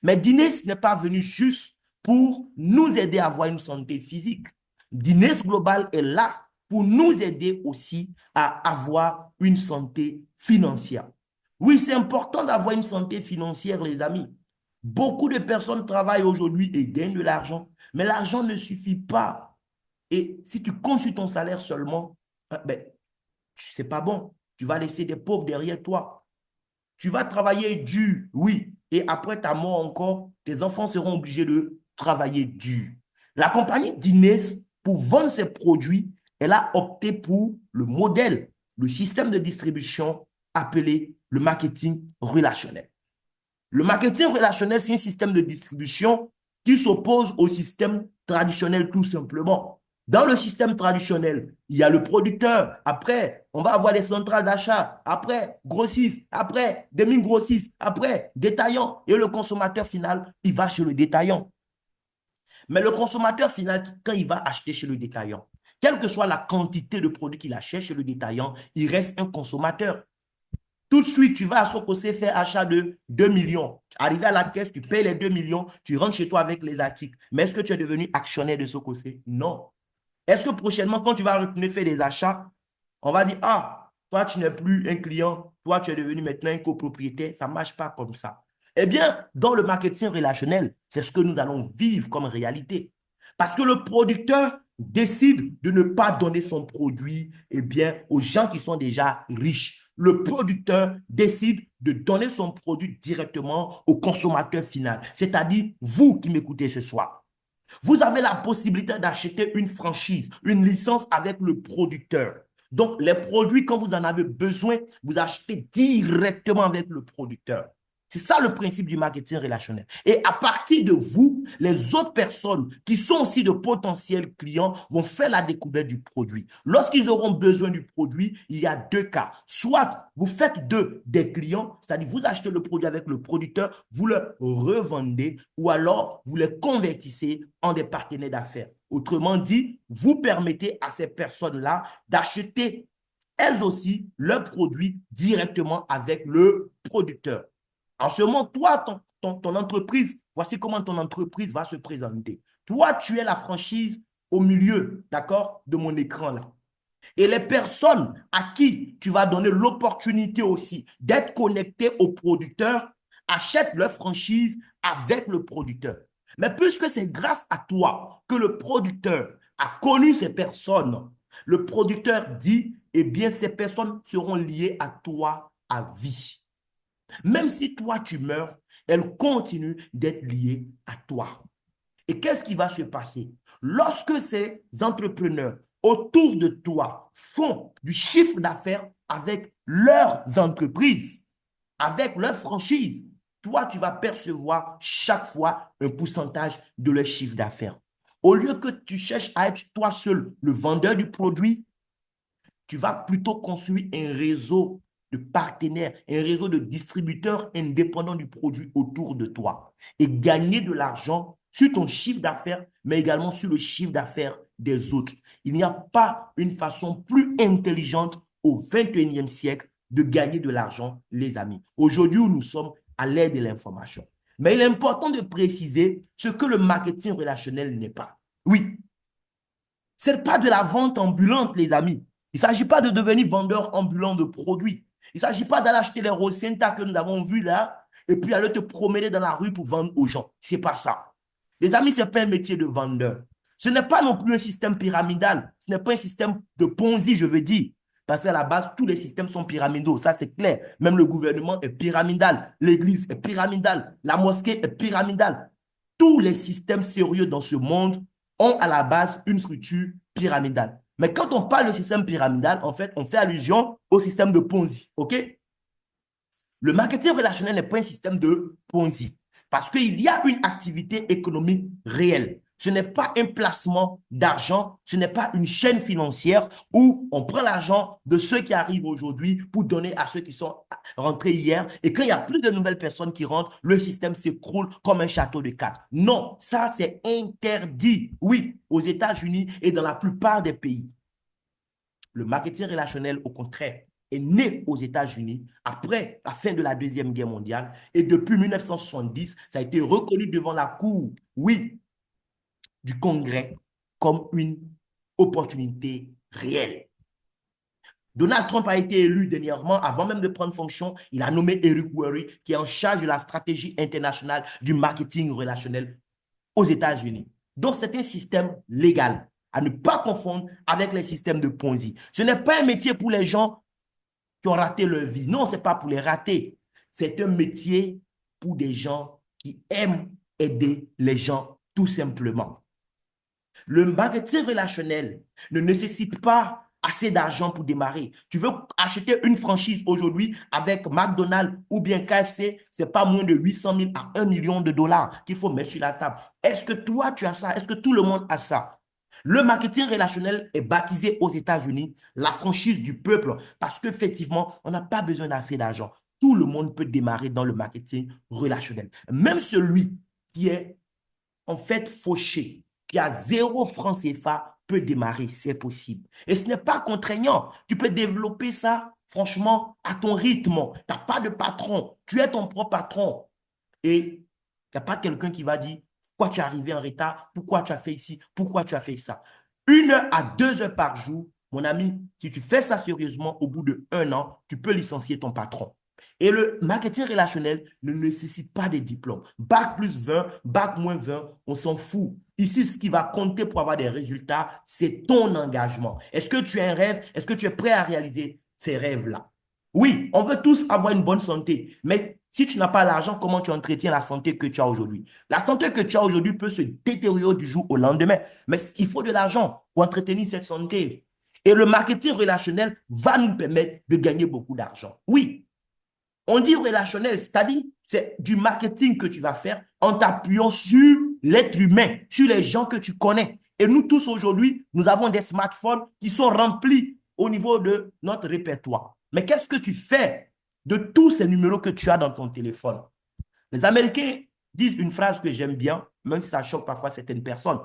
Mais Dines n'est pas venu juste pour nous aider à avoir une santé physique. Dines Global est là pour nous aider aussi à avoir une santé financière. Oui, c'est important d'avoir une santé financière, les amis. Beaucoup de personnes travaillent aujourd'hui et gagnent de l'argent, mais l'argent ne suffit pas. Et si tu comptes sur ton salaire seulement, ben, c'est pas bon. Tu vas laisser des pauvres derrière toi. Tu vas travailler dur, oui. Et après ta mort encore, tes enfants seront obligés de travailler dur. La compagnie d'Inès, pour vendre ses produits, elle a opté pour le modèle, le système de distribution appelé le marketing relationnel. Le marketing relationnel, c'est un système de distribution qui s'oppose au système traditionnel tout simplement. Dans le système traditionnel, il y a le producteur. Après, on va avoir les centrales d'achat. Après, grossistes. Après, demi-grossistes. Après, détaillant. Et le consommateur final, il va chez le détaillant. Mais le consommateur final, quand il va acheter chez le détaillant, quelle que soit la quantité de produits qu'il achète chez le détaillant, il reste un consommateur. Tout de suite, tu vas à Sococé faire achat de 2 millions. Arrivé à la caisse, tu payes les 2 millions, tu rentres chez toi avec les articles. Mais est-ce que tu es devenu actionnaire de Sococé? Non. Est-ce que prochainement, quand tu vas retourner faire des achats, on va dire, ah, toi, tu n'es plus un client, toi, tu es devenu maintenant un copropriétaire. Ça ne marche pas comme ça. Eh bien, dans le marketing relationnel, c'est ce que nous allons vivre comme réalité. Parce que le producteur décide de ne pas donner son produit eh bien, aux gens qui sont déjà riches. Le producteur décide de donner son produit directement au consommateur final, c'est-à-dire vous qui m'écoutez ce soir. Vous avez la possibilité d'acheter une franchise, une licence avec le producteur. Donc, les produits, quand vous en avez besoin, vous achetez directement avec le producteur. C'est ça le principe du marketing relationnel. Et à partir de vous, les autres personnes qui sont aussi de potentiels clients vont faire la découverte du produit. Lorsqu'ils auront besoin du produit, il y a deux cas. Soit vous faites des clients, c'est-à-dire vous achetez le produit avec le producteur, vous le revendez ou alors vous les convertissez en des partenaires d'affaires. Autrement dit, vous permettez à ces personnes-là d'acheter elles aussi leurs produits directement avec le producteur. En ce moment, toi, ton entreprise, voici comment ton entreprise va se présenter. Toi, tu es la franchise au milieu, d'accord, de mon écran là. Et les personnes à qui tu vas donner l'opportunité aussi d'être connecté au producteur achètent leur franchise avec le producteur. Mais puisque c'est grâce à toi que le producteur a connu ces personnes, le producteur dit, eh bien, ces personnes seront liées à toi à vie. Même si toi, tu meurs, elles continuent d'être liées à toi. Et qu'est-ce qui va se passer? Lorsque ces entrepreneurs autour de toi font du chiffre d'affaires avec leurs entreprises, avec leurs franchises, toi, tu vas percevoir chaque fois un pourcentage de leur chiffre d'affaires. Au lieu que tu cherches à être toi seul le vendeur du produit, tu vas plutôt construire un réseau de partenaires, un réseau de distributeurs indépendants du produit autour de toi et gagner de l'argent sur ton chiffre d'affaires, mais également sur le chiffre d'affaires des autres. Il n'y a pas une façon plus intelligente au 21e siècle de gagner de l'argent, les amis. Aujourd'hui, où nous sommes à l'ère de l'information. Mais il est important de préciser ce que le marketing relationnel n'est pas. Oui, ce n'est pas de la vente ambulante, les amis. Il ne s'agit pas de devenir vendeur ambulant de produits. Il ne s'agit pas d'aller acheter les Rosenta que nous avons vus là et puis aller te promener dans la rue pour vendre aux gens. Ce n'est pas ça. Les amis, ce n'est pas un métier de vendeur. Ce n'est pas non plus un système pyramidal. Ce n'est pas un système de Ponzi, je veux dire. Parce qu'à la base, tous les systèmes sont pyramidaux. Ça, c'est clair. Même le gouvernement est pyramidal. L'église est pyramidale. La mosquée est pyramidale. Tous les systèmes sérieux dans ce monde ont à la base une structure pyramidale. Mais quand on parle de système pyramidal, en fait, on fait allusion au système de Ponzi. OK? Le marketing relationnel n'est pas un système de Ponzi parce qu'il y a une activité économique réelle. Ce n'est pas un placement d'argent, ce n'est pas une chaîne financière où on prend l'argent de ceux qui arrivent aujourd'hui pour donner à ceux qui sont rentrés hier. Et quand il y a plus de nouvelles personnes qui rentrent, le système s'écroule comme un château de cartes. Non, ça c'est interdit. Oui, aux États-Unis et dans la plupart des pays. Le marketing relationnel, au contraire, est né aux États-Unis après la fin de la Deuxième Guerre mondiale et depuis 1970, ça a été reconnu devant la Cour, oui, du Congrès comme une opportunité réelle. Donald Trump a été élu dernièrement, avant même de prendre fonction, il a nommé Eric Worre, qui est en charge de la stratégie internationale du marketing relationnel aux États-Unis. Donc, c'est un système légal, à ne pas confondre avec les systèmes de Ponzi. Ce n'est pas un métier pour les gens qui ont raté leur vie. Non, ce n'est pas pour les rater. C'est un métier pour des gens qui aiment aider les gens, tout simplement. Le marketing relationnel ne nécessite pas assez d'argent pour démarrer. Tu veux acheter une franchise aujourd'hui avec McDonald's ou bien KFC, ce n'est pas moins de 800 000 à 1 million de dollars qu'il faut mettre sur la table. Est-ce que toi, tu as ça? Est-ce que tout le monde a ça? Le marketing relationnel est baptisé aux États-Unis la franchise du peuple parce qu'effectivement, on n'a pas besoin d'assez d'argent. Tout le monde peut démarrer dans le marketing relationnel. Même celui qui est en fait fauché, qui a 0 franc CFA, peut démarrer, c'est possible. Et ce n'est pas contraignant. Tu peux développer ça, franchement, à ton rythme. Tu n'as pas de patron. Tu es ton propre patron. Et il n'y a pas quelqu'un qui va dire pourquoi tu es arrivé en retard, pourquoi tu as fait ici, pourquoi tu as fait ça. 1 heure à 2 heures par jour, mon ami, si tu fais ça sérieusement, au bout d'1 an, tu peux licencier ton patron. Et le marketing relationnel ne nécessite pas de diplôme. Bac plus 20, bac moins 20, on s'en fout. Ici, ce qui va compter pour avoir des résultats, c'est ton engagement. Est-ce que tu as un rêve? Est-ce que tu es prêt à réaliser ces rêves-là? Oui, on veut tous avoir une bonne santé, mais si tu n'as pas l'argent, comment tu entretiens la santé que tu as aujourd'hui? La santé que tu as aujourd'hui peut se détériorer du jour au lendemain, mais il faut de l'argent pour entretenir cette santé. Et le marketing relationnel va nous permettre de gagner beaucoup d'argent. Oui, on dit relationnel, c'est-à-dire c'est du marketing que tu vas faire en t'appuyant sur l'être humain, sur les gens que tu connais. Et nous tous aujourd'hui, nous avons des smartphones qui sont remplis au niveau de notre répertoire. Mais qu'est-ce que tu fais de tous ces numéros que tu as dans ton téléphone? Les Américains disent une phrase que j'aime bien, même si ça choque parfois certaines personnes.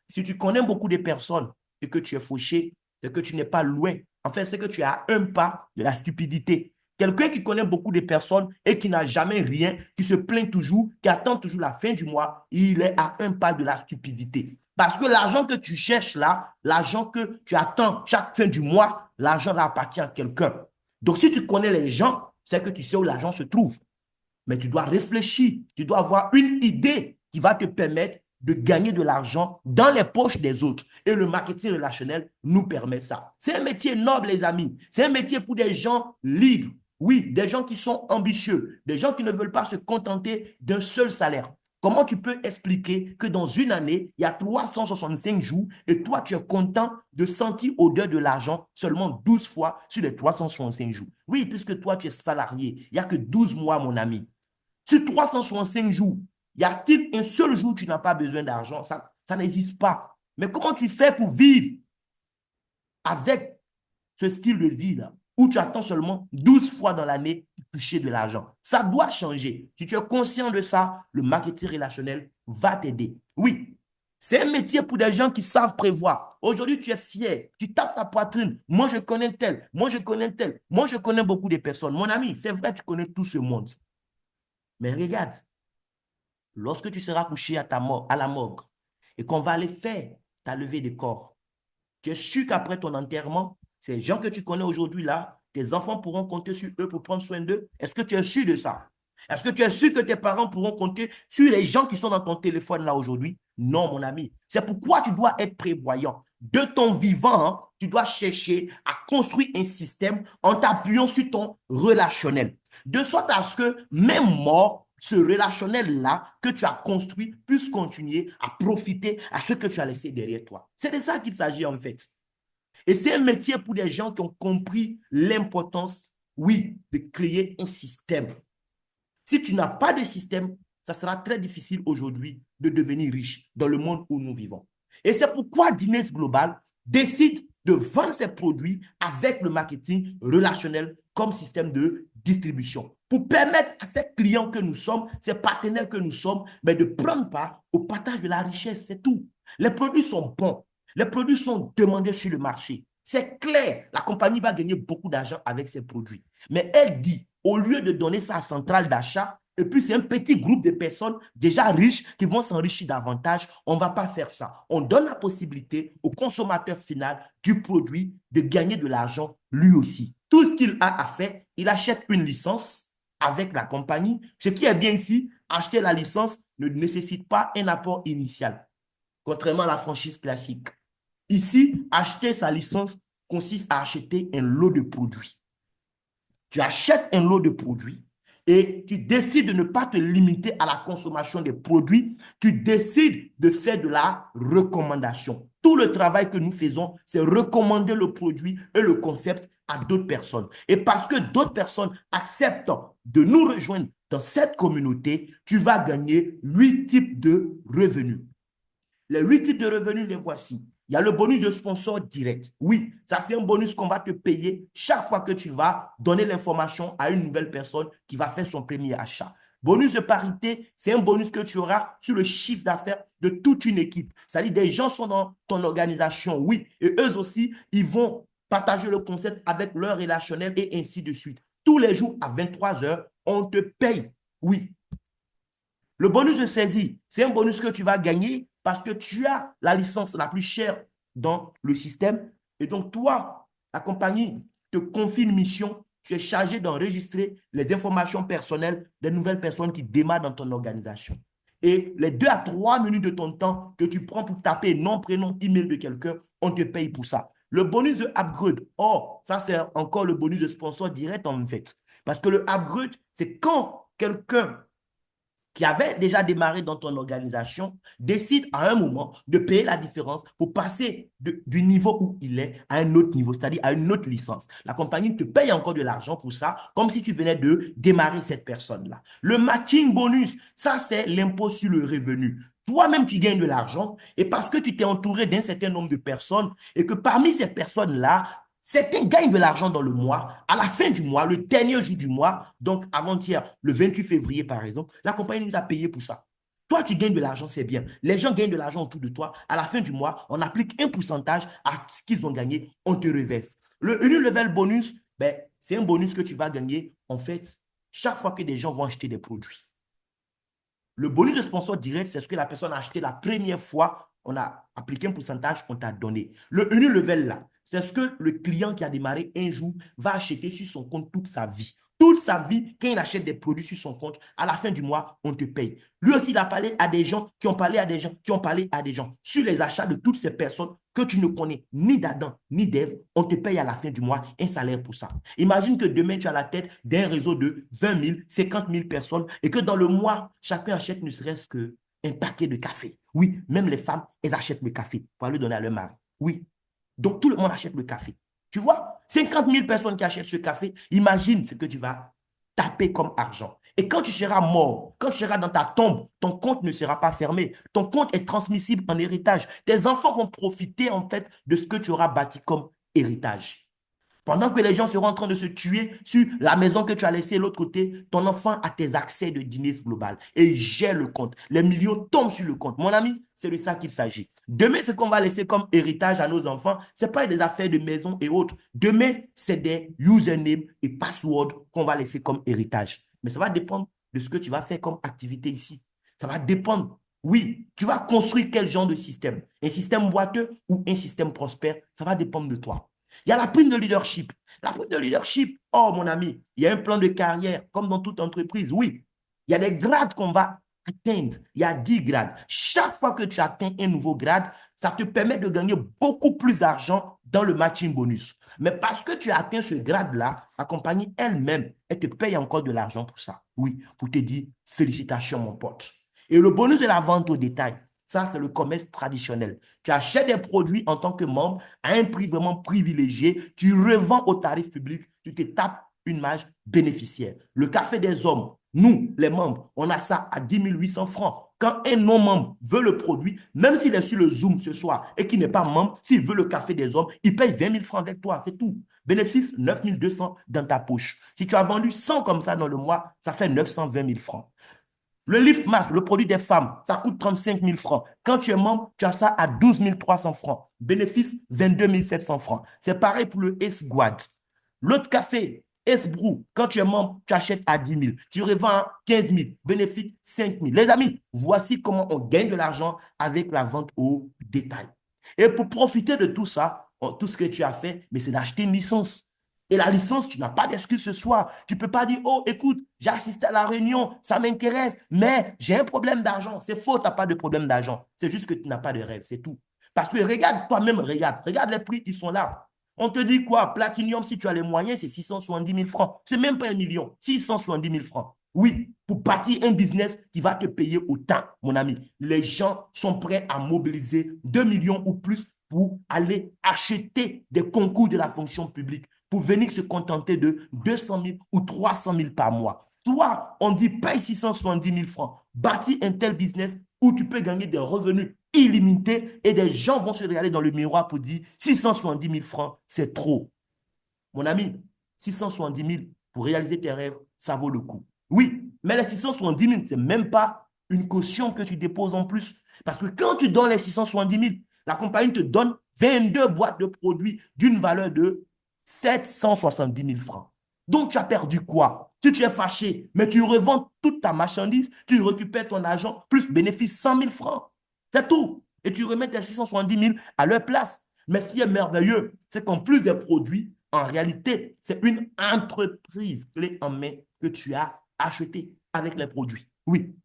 Si tu connais beaucoup de personnes et que tu es fauché, c'est que tu n'es pas loin. En fait, c'est que tu es à un pas de la stupidité. Quelqu'un qui connaît beaucoup de personnes et qui n'a jamais rien, qui se plaint toujours, qui attend toujours la fin du mois, il est à un pas de la stupidité. Parce que l'argent que tu cherches là, l'argent que tu attends chaque fin du mois, l'argent là appartient à quelqu'un. Donc, si tu connais les gens, c'est que tu sais où l'argent se trouve. Mais tu dois réfléchir, tu dois avoir une idée qui va te permettre de gagner de l'argent dans les poches des autres. Et le marketing relationnel nous permet ça. C'est un métier noble, les amis. C'est un métier pour des gens libres. Oui, des gens qui sont ambitieux, des gens qui ne veulent pas se contenter d'un seul salaire. Comment tu peux expliquer que dans une année, il y a 365 jours et toi, tu es content de sentir odeur de l'argent seulement 12 fois sur les 365 jours? Oui, puisque toi, tu es salarié. Il n'y a que 12 mois, mon ami. Sur 365 jours, y a-t-il un seul jour où tu n'as pas besoin d'argent? Ça n'existe pas. Mais comment tu fais pour vivre avec ce style de vie-là, où tu attends seulement 12 fois dans l'année pour toucher de l'argent? Ça doit changer. Si tu es conscient de ça, le marketing relationnel va t'aider. Oui, c'est un métier pour des gens qui savent prévoir. Aujourd'hui, tu es fier, tu tapes ta poitrine. Moi, je connais tel, moi, je connais tel, moi, je connais beaucoup de personnes. Mon ami, c'est vrai, tu connais tout ce monde. Mais regarde, lorsque tu seras couché à la morgue et qu'on va aller faire ta levée de corps, tu es sûr qu'après ton enterrement, ces gens que tu connais aujourd'hui là, tes enfants pourront compter sur eux pour prendre soin d'eux? Est-ce que tu es sûr de ça? Est-ce que tu es sûr que tes parents pourront compter sur les gens qui sont dans ton téléphone là aujourd'hui? Non, mon ami. C'est pourquoi tu dois être prévoyant. De ton vivant, hein, tu dois chercher à construire un système en t'appuyant sur ton relationnel. De sorte à ce que même mort, ce relationnel-là que tu as construit puisse continuer à profiter à ce que tu as laissé derrière toi. C'est de ça qu'il s'agit en fait. Et c'est un métier pour des gens qui ont compris l'importance, oui, de créer un système. Si tu n'as pas de système, ça sera très difficile aujourd'hui de devenir riche dans le monde où nous vivons. Et c'est pourquoi Guinness Global décide de vendre ses produits avec le marketing relationnel comme système de distribution pour permettre à ces clients que nous sommes, ces partenaires que nous sommes, mais de prendre part au partage de la richesse, c'est tout. Les produits sont bons, les produits sont demandés sur le marché. C'est clair, la compagnie va gagner beaucoup d'argent avec ses produits. Mais elle dit, au lieu de donner sa centrale d'achat, et puis c'est un petit groupe de personnes déjà riches qui vont s'enrichir davantage, on ne va pas faire ça. On donne la possibilité au consommateur final du produit de gagner de l'argent lui aussi. Tout ce qu'il a à faire, il achète une licence avec la compagnie. Ce qui est bien ici, acheter la licence ne nécessite pas un apport initial, contrairement à la franchise classique. Ici, acheter sa licence consiste à acheter un lot de produits. Tu achètes un lot de produits et tu décides de ne pas te limiter à la consommation des produits, tu décides de faire de la recommandation. Tout le travail que nous faisons, c'est recommander le produit et le concept à d'autres personnes. Et parce que d'autres personnes acceptent de nous rejoindre dans cette communauté, tu vas gagner 8 types de revenus. Les 8 types de revenus, les voici. Il y a le bonus de sponsor direct. Oui, ça c'est un bonus qu'on va te payer chaque fois que tu vas donner l'information à une nouvelle personne qui va faire son premier achat. Bonus de parité, c'est un bonus que tu auras sur le chiffre d'affaires de toute une équipe. C'est-à-dire des gens sont dans ton organisation, oui, et eux aussi, ils vont partager le concept avec leur relationnel et ainsi de suite. Tous les jours à 23 heures, on te paye. Oui, le bonus de saisie, c'est un bonus que tu vas gagner parce que tu as la licence la plus chère dans le système. Et donc, toi, la compagnie te confie une mission. Tu es chargé d'enregistrer les informations personnelles des nouvelles personnes qui démarrent dans ton organisation. Et les 2 à 3 minutes de ton temps que tu prends pour taper nom, prénom, email de quelqu'un, on te paye pour ça. Le bonus de upgrade, oh, ça c'est encore le bonus de sponsor direct en fait. Parce que le upgrade, c'est quand quelqu'un qui avait déjà démarré dans ton organisation décide à un moment de payer la différence pour passer du niveau où il est à un autre niveau, c'est-à-dire à une autre licence. La compagnie te paye encore de l'argent pour ça, comme si tu venais de démarrer cette personne-là. Le matching bonus, ça c'est l'impôt sur le revenu. Toi-même, tu gagnes de l'argent et parce que tu t'es entouré d'un certain nombre de personnes et que parmi ces personnes-là, certains gagnent de l'argent dans le mois. À la fin du mois, le dernier jour du mois, donc avant-hier, le 28 février par exemple, la compagnie nous a payé pour ça. Toi, tu gagnes de l'argent, c'est bien. Les gens gagnent de l'argent autour de toi. À la fin du mois, on applique un pourcentage à ce qu'ils ont gagné, on te reverse. Le Unilevel bonus, ben, c'est un bonus que tu vas gagner, en fait, chaque fois que des gens vont acheter des produits. Le bonus de sponsor direct, c'est ce que la personne a acheté la première fois. On a appliqué un pourcentage, on t'a donné. Le Unilevel, là, c'est ce que le client qui a démarré un jour va acheter sur son compte toute sa vie. Toute sa vie, quand il achète des produits sur son compte, à la fin du mois, on te paye. Lui aussi, il a parlé à des gens qui ont parlé à des gens qui ont parlé à des gens. Sur les achats de toutes ces personnes que tu ne connais ni d'Adam ni d'Ève, on te paye à la fin du mois un salaire pour ça. Imagine que demain, tu as la tête d'un réseau de 20 000, 50 000 personnes et que dans le mois, chacun achète ne serait-ce qu'un paquet de café. Oui, même les femmes, elles achètent le café pour aller donner à leur mari. Oui. Donc, tout le monde achète le café. Tu vois, 50 000 personnes qui achètent ce café, imagine ce que tu vas taper comme argent. Et quand tu seras mort, quand tu seras dans ta tombe, ton compte ne sera pas fermé. Ton compte est transmissible en héritage. Tes enfants vont profiter en fait de ce que tu auras bâti comme héritage. Pendant que les gens seront en train de se tuer sur la maison que tu as laissée de l'autre côté, ton enfant a tes accès de Guinness Global et il gère le compte. Les millions tombent sur le compte. Mon ami, c'est de ça qu'il s'agit. Demain, ce qu'on va laisser comme héritage à nos enfants, ce n'est pas des affaires de maison et autres. Demain, c'est des usernames et passwords qu'on va laisser comme héritage. Mais ça va dépendre de ce que tu vas faire comme activité ici. Ça va dépendre. Oui, tu vas construire quel genre de système? Un système boiteux ou un système prospère? Ça va dépendre de toi. Il y a la prime de leadership. La prime de leadership, oh mon ami, il y a un plan de carrière, comme dans toute entreprise. Oui, il y a des grades qu'on va atteindre. Il y a 10 grades. Chaque fois que tu atteins un nouveau grade, ça te permet de gagner beaucoup plus d'argent dans le matching bonus. Mais parce que tu as atteint ce grade-là, la compagnie elle-même, elle te paye encore de l'argent pour ça. Oui, pour te dire félicitations, mon pote. Et le bonus de la vente au détail, ça, c'est le commerce traditionnel. Tu achètes des produits en tant que membre à un prix vraiment privilégié. Tu revends au tarif public. Tu te tapes une marge bénéficiaire. Le café des hommes, Nous, les membres, on a ça à 10 800 francs. Quand un non-membre veut le produit, même s'il est sur le Zoom ce soir et qu'il n'est pas membre, s'il veut le café des hommes, il paye 20 000 francs avec toi, c'est tout. Bénéfice 9 200 dans ta poche. Si tu as vendu 100 comme ça dans le mois, ça fait 920 000 francs. Le Lift Mask, le produit des femmes, ça coûte 35 000 francs. Quand tu es membre, tu as ça à 12 300 francs. Bénéfice 22 700 francs. C'est pareil pour le S-Guad. L'autre café, S-Brew, quand tu es membre, tu achètes à 10 000. Tu revends à 15 000. Bénéfice 5 000. Les amis, voici comment on gagne de l'argent avec la vente au détail. Et pour profiter de tout ça, tout ce que tu as fait, mais c'est d'acheter une licence. Et la licence, tu n'as pas d'excuse ce soir. Tu ne peux pas dire, oh, écoute, j'ai assisté à la réunion, ça m'intéresse, mais j'ai un problème d'argent. C'est faux, tu n'as pas de problème d'argent. C'est juste que tu n'as pas de rêve, c'est tout. Parce que regarde toi-même, regarde les prix qui sont là. On te dit quoi? Platinum, si tu as les moyens, c'est 670 000 francs. C'est même pas 1 million, 670 000 francs. Oui, pour bâtir un business qui va te payer autant, mon ami. Les gens sont prêts à mobiliser 2 millions ou plus pour aller acheter des concours de la fonction publique, pour venir se contenter de 200 000 ou 300 000 par mois. Toi, on dit paye 670 000 francs, bâtis un tel business où tu peux gagner des revenus illimités et des gens vont se regarder dans le miroir pour dire 670 000 francs, c'est trop. Mon ami, 670 000 pour réaliser tes rêves, ça vaut le coup. Oui, mais les 670 000, ce n'est même pas une caution que tu déposes en plus. Parce que quand tu donnes les 670 000, la compagnie te donne 22 boîtes de produits d'une valeur de 770 000 francs. Donc, tu as perdu quoi? Si tu es fâché, mais tu revends toute ta marchandise, tu récupères ton argent, plus bénéfice 100 000 francs. C'est tout. Et tu remets tes 670 000 à leur place. Mais ce qui est merveilleux, c'est qu'en plus des produits, en réalité, c'est une entreprise clé en main que tu as achetée avec les produits. Oui.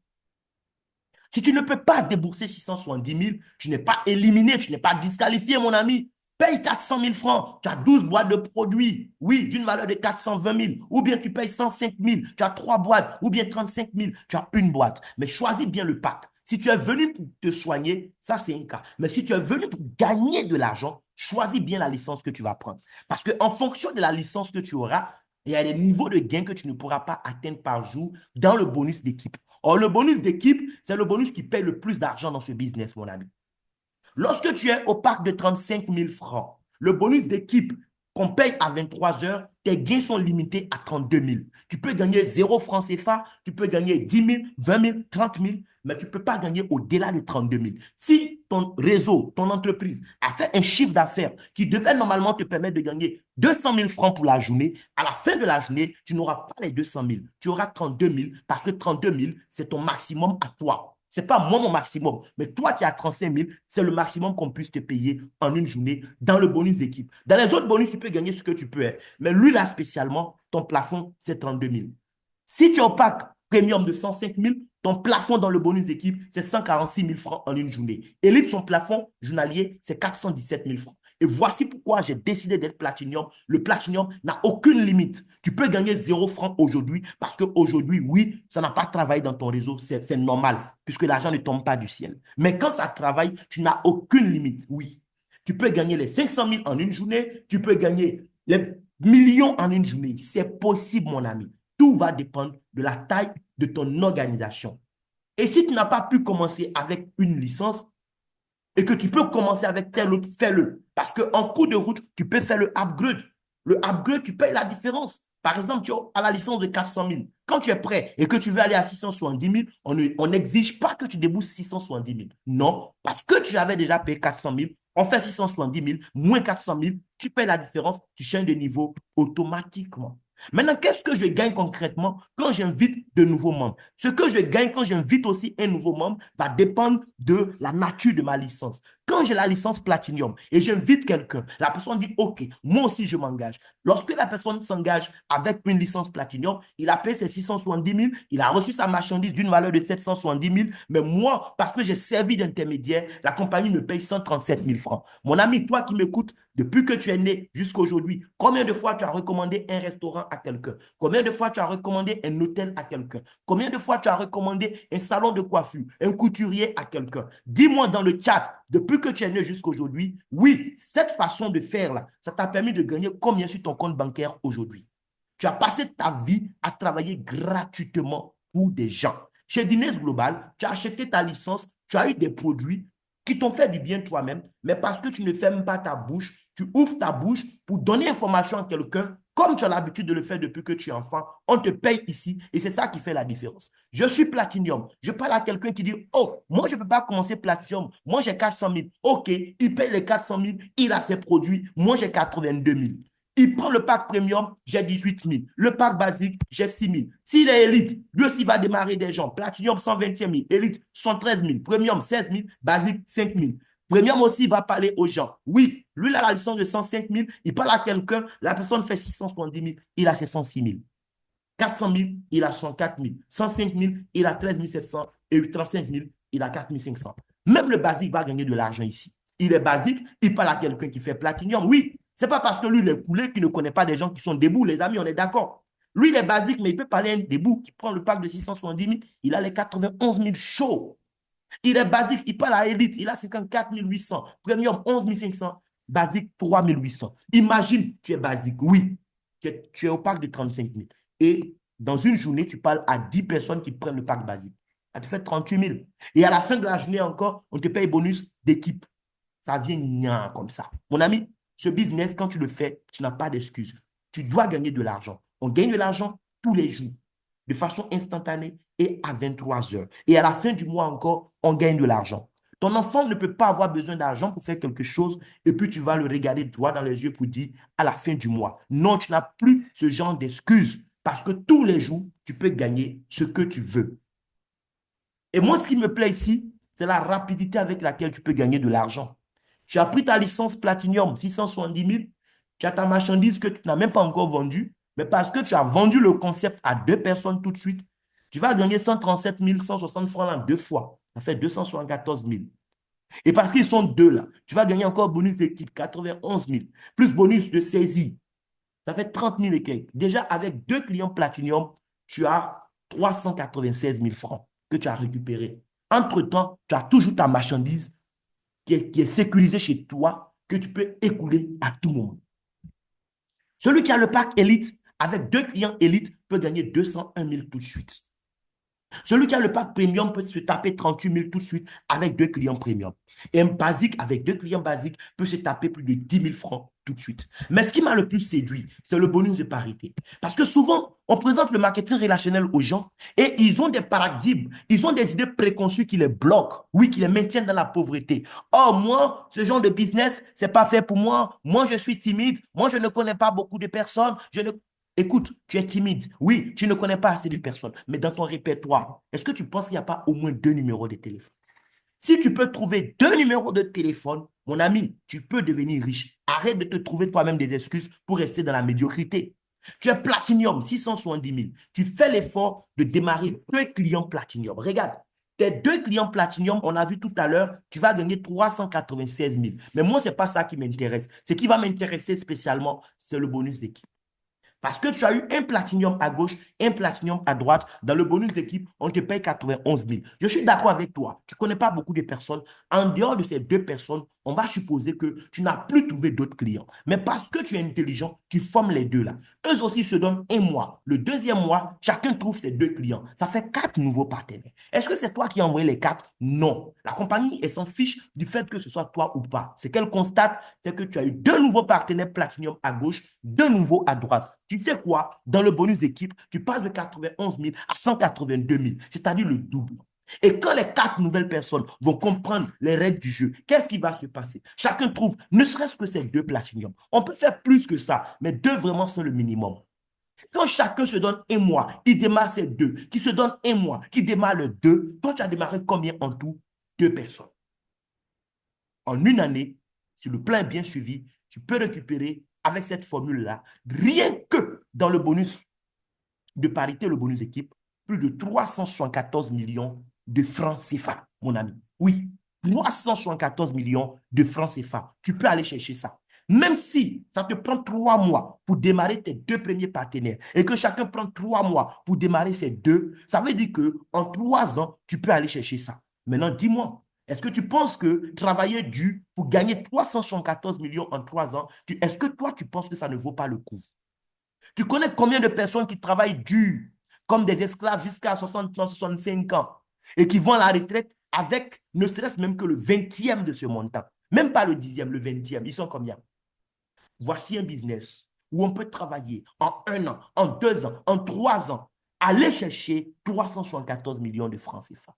Si tu ne peux pas débourser 670 000, tu n'es pas éliminé, tu n'es pas disqualifié, mon ami. Paye 400 000 francs, tu as 12 boîtes de produits, oui, d'une valeur de 420 000. Ou bien tu payes 105 000, tu as 3 boîtes, ou bien 35 000, tu as une boîte. Mais choisis bien le pack. Si tu es venu pour te soigner, ça c'est un cas. Mais si tu es venu pour gagner de l'argent, choisis bien la licence que tu vas prendre. Parce qu'en fonction de la licence que tu auras, il y a des niveaux de gains que tu ne pourras pas atteindre par jour dans le bonus d'équipe. Or, le bonus d'équipe, c'est le bonus qui paye le plus d'argent dans ce business, mon ami. Lorsque tu es au parc de 35 000 francs, le bonus d'équipe qu'on paye à 23 heures, tes gains sont limités à 32 000. Tu peux gagner 0 francs CFA, tu peux gagner 10 000, 20 000, 30 000, mais tu ne peux pas gagner au-delà de 32 000. Si ton réseau, ton entreprise a fait un chiffre d'affaires qui devait normalement te permettre de gagner 200 000 francs pour la journée, à la fin de la journée, tu n'auras pas les 200 000. Tu auras 32 000 parce que 32 000, c'est ton maximum à toi. Ce n'est pas moi mon maximum, mais toi qui as 35 000, c'est le maximum qu'on puisse te payer en une journée dans le bonus d'équipe. Dans les autres bonus, tu peux gagner ce que tu peux. Mais lui, là, spécialement, ton plafond, c'est 32 000. Si tu as un pack premium de 105 000, ton plafond dans le bonus d'équipe, c'est 146 000 francs en une journée. Elite, son plafond journalier, c'est 417 000 francs. Et voici pourquoi j'ai décidé d'être Platinum. Le Platinum n'a aucune limite. Tu peux gagner 0 francs aujourd'hui parce qu'aujourd'hui, oui, ça n'a pas travaillé dans ton réseau. C'est normal puisque l'argent ne tombe pas du ciel. Mais quand ça travaille, tu n'as aucune limite. Oui. Tu peux gagner les 500 000 en une journée. Tu peux gagner les millions en une journée. C'est possible, mon ami. Tout va dépendre de la taille de ton organisation. Et si tu n'as pas pu commencer avec une licence, et que tu peux commencer avec tel autre, fais-le. Parce qu'en cours de route, tu peux faire le upgrade. Le upgrade, tu payes la différence. Par exemple, tu as la licence de 400 000. Quand tu es prêt et que tu veux aller à 670 000, on n'exige pas que tu débousses 670 000. Non, parce que tu avais déjà payé 400 000, on fait 670 000, moins 400 000, tu payes la différence, tu changes de niveau automatiquement. Maintenant, qu'est-ce que je gagne concrètement quand j'invite de nouveaux membres? Ce que je gagne quand j'invite aussi un nouveau membre va dépendre de la nature de ma licence. Quand j'ai la licence Platinum et j'invite quelqu'un, la personne dit, OK, moi aussi je m'engage. Lorsque la personne s'engage avec une licence Platinum, il a payé ses 670 000, il a reçu sa marchandise d'une valeur de 770 000, mais moi, parce que j'ai servi d'intermédiaire, la compagnie me paye 137 000 francs. Mon ami, toi qui m'écoutes, depuis que tu es né jusqu'à aujourd'hui, combien de fois tu as recommandé un restaurant à quelqu'un? Combien de fois tu as recommandé un hôtel à quelqu'un? Combien de fois tu as recommandé un salon de coiffure, un couturier à quelqu'un? Dis-moi dans le chat, depuis que tu es né jusqu'à aujourd'hui, oui, cette façon de faire là, ça t'a permis de gagner combien sur ton compte bancaire aujourd'hui? Tu as passé ta vie à travailler gratuitement pour des gens. Chez Diners Global, tu as acheté ta licence, tu as eu des produits qui t'ont fait du bien toi-même, mais parce que tu ne fermes pas ta bouche, tu ouvres ta bouche pour donner information à quelqu'un, comme tu as l'habitude de le faire depuis que tu es enfant, on te paye ici et c'est ça qui fait la différence. Je suis Platinum. Je parle à quelqu'un qui dit, oh, moi, je ne peux pas commencer Platinum. Moi, j'ai 400 000. OK, il paye les 400 000, il a ses produits. Moi, j'ai 82 000. Il prend le pack premium, j'ai 18 000. Le pack basique, j'ai 6 000. S'il est élite, lui aussi va démarrer des gens. Platinum, 125 000. Élite, 113 000. Premium, 16 000. Basique, 5 000. Premium aussi va parler aux gens. Oui, lui, il a la licence de 105 000. Il parle à quelqu'un. La personne fait 670 000. Il a ses 106 000. 400 000, il a 104 000. 105 000, il a 13 700. Et 35 000, il a 4 500. Même le basique va gagner de l'argent ici. Il est basique, il parle à quelqu'un qui fait platinum. Oui, ce n'est pas parce que lui, il est coulé qu'il ne connaît pas des gens qui sont debout, les amis, on est d'accord. Lui, il est basique, mais il peut parler à un debout qui prend le pack de 670 000. Il a les 91 000 chauds. Il est basique, il parle à élite, il a 54 800. Premium, 11 500. Basique, 3 800. Imagine, tu es basique, oui. Tu es au pack de 35 000. Et dans une journée, tu parles à 10 personnes qui prennent le pack basique. Ça te fait 38 000. Et à la fin de la journée encore, on te paye bonus d'équipe. Ça vient comme ça. Mon ami, ce business, quand tu le fais, tu n'as pas d'excuses. Tu dois gagner de l'argent. On gagne de l'argent tous les jours, de façon instantanée et à 23 heures. Et à la fin du mois encore, on gagne de l'argent. Ton enfant ne peut pas avoir besoin d'argent pour faire quelque chose et puis tu vas le regarder droit dans les yeux pour dire à la fin du mois. Non, tu n'as plus ce genre d'excuses parce que tous les jours, tu peux gagner ce que tu veux. Et moi, ce qui me plaît ici, c'est la rapidité avec laquelle tu peux gagner de l'argent. Tu as pris ta licence Platinum, 670 000, tu as ta marchandise que tu n'as même pas encore vendue, mais parce que tu as vendu le concept à deux personnes tout de suite, tu vas gagner 137 160 francs là deux fois. Ça fait 274 000. Et parce qu'ils sont deux là, tu vas gagner encore bonus d'équipe, 91 000, plus bonus de saisie. Ça fait 30 000 et quelques. Déjà, avec deux clients Platinum, tu as 396 000 francs que tu as récupérés. Entre-temps, tu as toujours ta marchandise qui est sécurisée chez toi, que tu peux écouler à tout moment. Celui qui a le pack Elite, avec deux clients Elite, peut gagner 201 000 tout de suite. Celui qui a le pack premium peut se taper 38 000 tout de suite avec deux clients premium. Et un basique avec deux clients basiques peut se taper plus de 10 000 francs tout de suite. Mais ce qui m'a le plus séduit, c'est le bonus de parité. Parce que souvent, on présente le marketing relationnel aux gens et ils ont des paradigmes, ils ont des idées préconçues qui les bloquent, oui, qui les maintiennent dans la pauvreté. Oh, moi, ce genre de business, c'est pas fait pour moi. Moi, je suis timide. Moi, je ne connais pas beaucoup de personnes. Je ne Écoute, tu es timide. Oui, tu ne connais pas assez de personnes. Mais dans ton répertoire, est-ce que tu penses qu'il n'y a pas au moins deux numéros de téléphone? Si tu peux trouver deux numéros de téléphone, mon ami, tu peux devenir riche. Arrête de te trouver toi-même des excuses pour rester dans la médiocrité. Tu es Platinum, 670 000. Tu fais l'effort de démarrer deux clients Platinum. Regarde, tes deux clients Platinum, on a vu tout à l'heure, tu vas gagner 396 000. Mais moi, ce n'est pas ça qui m'intéresse. Ce qui va m'intéresser spécialement, c'est le bonus d'équipe. Parce que tu as eu un platinium à gauche, un platinium à droite. Dans le bonus d'équipe, on te paye 91 000. Je suis d'accord avec toi. Tu ne connais pas beaucoup de personnes. En dehors de ces deux personnes, on va supposer que tu n'as plus trouvé d'autres clients. Mais parce que tu es intelligent, tu formes les deux là. Eux aussi se donnent un mois. Le deuxième mois, chacun trouve ses deux clients. Ça fait quatre nouveaux partenaires. Est-ce que c'est toi qui as envoyé les quatre? Non. La compagnie, elle s'en fiche du fait que ce soit toi ou pas. Ce qu'elle constate, c'est que tu as eu deux nouveaux partenaires Platinum à gauche, deux nouveaux à droite. Tu sais quoi? Dans le bonus d'équipe, tu passes de 91 000 à 182 000, c'est-à-dire le double. Et quand les quatre nouvelles personnes vont comprendre les règles du jeu, qu'est-ce qui va se passer? Chacun trouve, ne serait-ce que ces deux Platinum. On peut faire plus que ça, mais deux vraiment c'est le minimum. Quand chacun se donne un mois, il démarre ses deux, qui se donne un mois, qui démarre le deux, toi tu as démarré combien en tout? Deux personnes. En une année, si le plan est bien suivi, tu peux récupérer avec cette formule-là, rien que dans le bonus de parité, le bonus équipe, plus de 374 millions de francs CFA, mon ami. Oui, 374 millions de francs CFA. Tu peux aller chercher ça. Même si ça te prend 3 mois pour démarrer tes deux premiers partenaires et que chacun prend 3 mois pour démarrer ses deux, ça veut dire qu'en 3 ans, tu peux aller chercher ça. Maintenant, dis-moi, est-ce que tu penses que travailler dur pour gagner 374 millions en 3 ans, est-ce que toi, tu penses que ça ne vaut pas le coup? Tu connais combien de personnes qui travaillent dur, comme des esclaves jusqu'à 60 ans, 65 ans, et qui vont à la retraite avec ne serait-ce même que le 20e de ce montant. Même pas le 10e, le 20e. Ils sont combien? Voici un business où on peut travailler en 1 an, en 2 ans, en 3 ans, aller chercher 374 millions de francs CFA.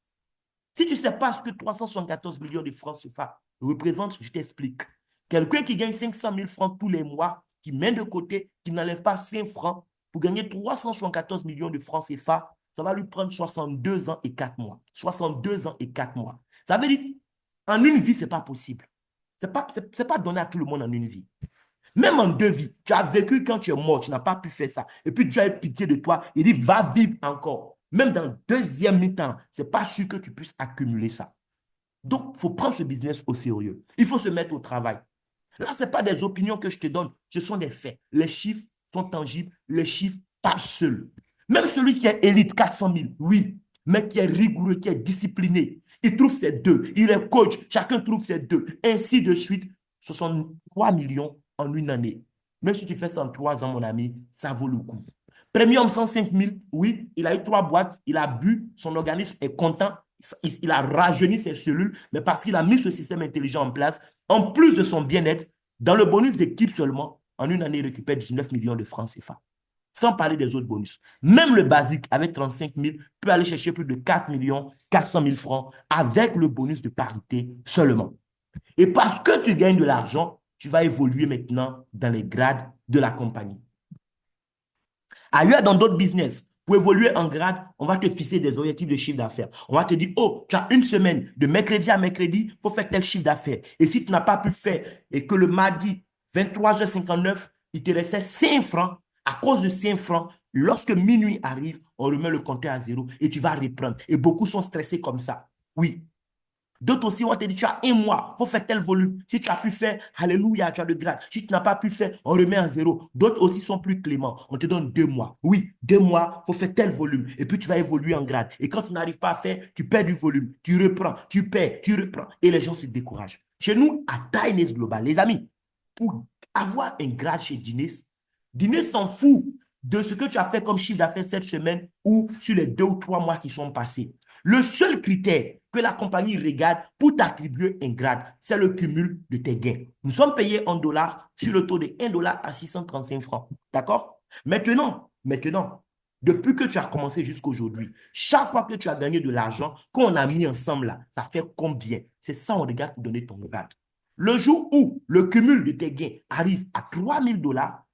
Si tu ne sais pas ce que 374 millions de francs CFA représentent, je t'explique. Quelqu'un qui gagne 500 000 francs tous les mois, qui met de côté, qui n'enlève pas 5 francs, pour gagner 374 millions de francs CFA, ça va lui prendre 62 ans et 4 mois. 62 ans et 4 mois. Ça veut dire, en une vie, ce n'est pas possible. Ce n'est pas donné à tout le monde en une vie. Même en 2 vies, tu as vécu quand tu es mort, tu n'as pas pu faire ça. Et puis Dieu a eu pitié de toi, il dit, va vivre encore. Même dans le deuxième mi-temps, ce n'est pas sûr que tu puisses accumuler ça. Donc, il faut prendre ce business au sérieux. Il faut se mettre au travail. Là, ce n'est pas des opinions que je te donne, ce sont des faits. Les chiffres sont tangibles, les chiffres parlent seuls. Même celui qui est élite, 400 000, oui, mais qui est rigoureux, qui est discipliné, il trouve ses deux. Il est coach, chacun trouve ses deux. Ainsi de suite, ce sont 3 millions en une année. Même si tu fais ça en 3 ans, mon ami, ça vaut le coup. Premium 105 000, oui, il a eu 3 boîtes, il a bu, son organisme est content, il a rajeuni ses cellules, mais parce qu'il a mis ce système intelligent en place, en plus de son bien-être, dans le bonus d'équipe seulement, en une année, il récupère 19 millions de francs CFA. Sans parler des autres bonus. Même le basique, avec 35 000, peut aller chercher plus de 4 millions 400 000 francs avec le bonus de parité seulement. Et parce que tu gagnes de l'argent, tu vas évoluer maintenant dans les grades de la compagnie. Ailleurs, dans d'autres business, pour évoluer en grade, on va te fixer des objectifs de chiffre d'affaires. On va te dire, oh, tu as une semaine, de mercredi à mercredi, il faut faire tel chiffre d'affaires. Et si tu n'as pas pu faire et que le mardi, 23h59, il te restait 5 francs, à cause de 5 francs, lorsque minuit arrive, on remet le compteur à zéro et tu vas reprendre. Et beaucoup sont stressés comme ça. Oui, d'autres aussi vont te dire, tu as un mois, il faut faire tel volume. Si tu as pu faire, alléluia, tu as le grade. Si tu n'as pas pu faire, on remet à zéro. D'autres aussi sont plus cléments. On te donne 2 mois. Oui, 2 mois, il faut faire tel volume. Et puis tu vas évoluer en grade. Et quand tu n'arrives pas à faire, tu perds du volume. Tu reprends, tu perds, tu reprends. Et les gens se découragent. Chez nous, à Dines Global, les amis, pour avoir un grade chez Dines, Dines s'en fout de ce que tu as fait comme chiffre d'affaires cette semaine ou sur les 2 ou 3 mois qui sont passés. Le seul critère que la compagnie regarde pour t'attribuer un grade, c'est le cumul de tes gains. Nous sommes payés en dollars sur le taux de 1 dollar à 635 francs. D'accord? Maintenant, depuis que tu as commencé jusqu'à aujourd'hui, chaque fois que tu as gagné de l'argent, qu'on a mis ensemble là, ça fait combien? C'est ça, on regarde pour donner ton grade. Le jour où le cumul de tes gains arrive à 3 000 dollars,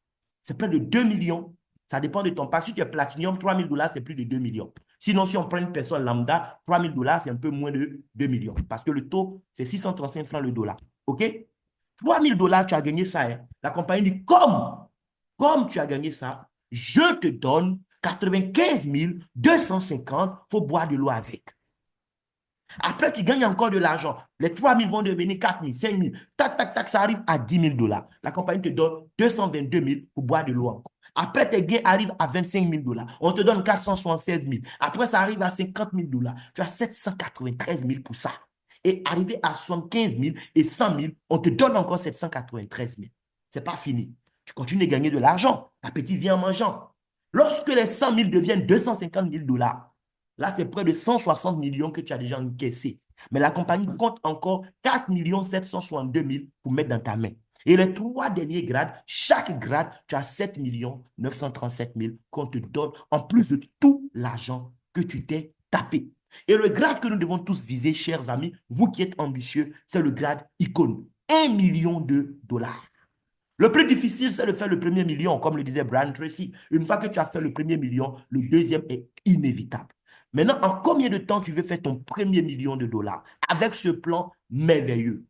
c'est près de 2 millions. Ça dépend de ton pack. Si tu es Platinum, 3 000 dollars, c'est plus de 2 millions. Sinon, si on prend une personne lambda, 3 000 dollars, c'est un peu moins de 2 millions. Parce que le taux, c'est 635 francs le dollar. OK? 3 000 dollars, tu as gagné ça. Hein? La compagnie dit, comme tu as gagné ça, je te donne 95 250, il faut boire de l'eau avec. Après, tu gagnes encore de l'argent. Les 3 000 vont devenir 4 000, 5 000. Tac, tac, tac, ça arrive à 10 000 dollars. La compagnie te donne 222 000 pour boire de l'eau encore. Après, tes gains arrivent à 25 000 dollars. On te donne 476 000. Après, ça arrive à 50 000 dollars. Tu as 793 000 pour ça. Et arrivé à 75 000 et 100 000, on te donne encore 793 000. Ce n'est pas fini. Tu continues de gagner de l'argent. L'appétit vient en mangeant. Lorsque les 100 000 deviennent 250 000 dollars, là, c'est près de 160 millions que tu as déjà encaissé. Mais la compagnie compte encore 4 762 000 pour mettre dans ta main. Et les 3 derniers grades, chaque grade, tu as 7 937 000 qu'on te donne en plus de tout l'argent que tu t'es tapé. Et le grade que nous devons tous viser, chers amis, vous qui êtes ambitieux, c'est le grade icône. 1 million de dollars. Le plus difficile, c'est de faire le premier million, comme le disait Brian Tracy. Une fois que tu as fait le premier million, le deuxième est inévitable. Maintenant, en combien de temps tu veux faire ton premier million de dollars avec ce plan merveilleux?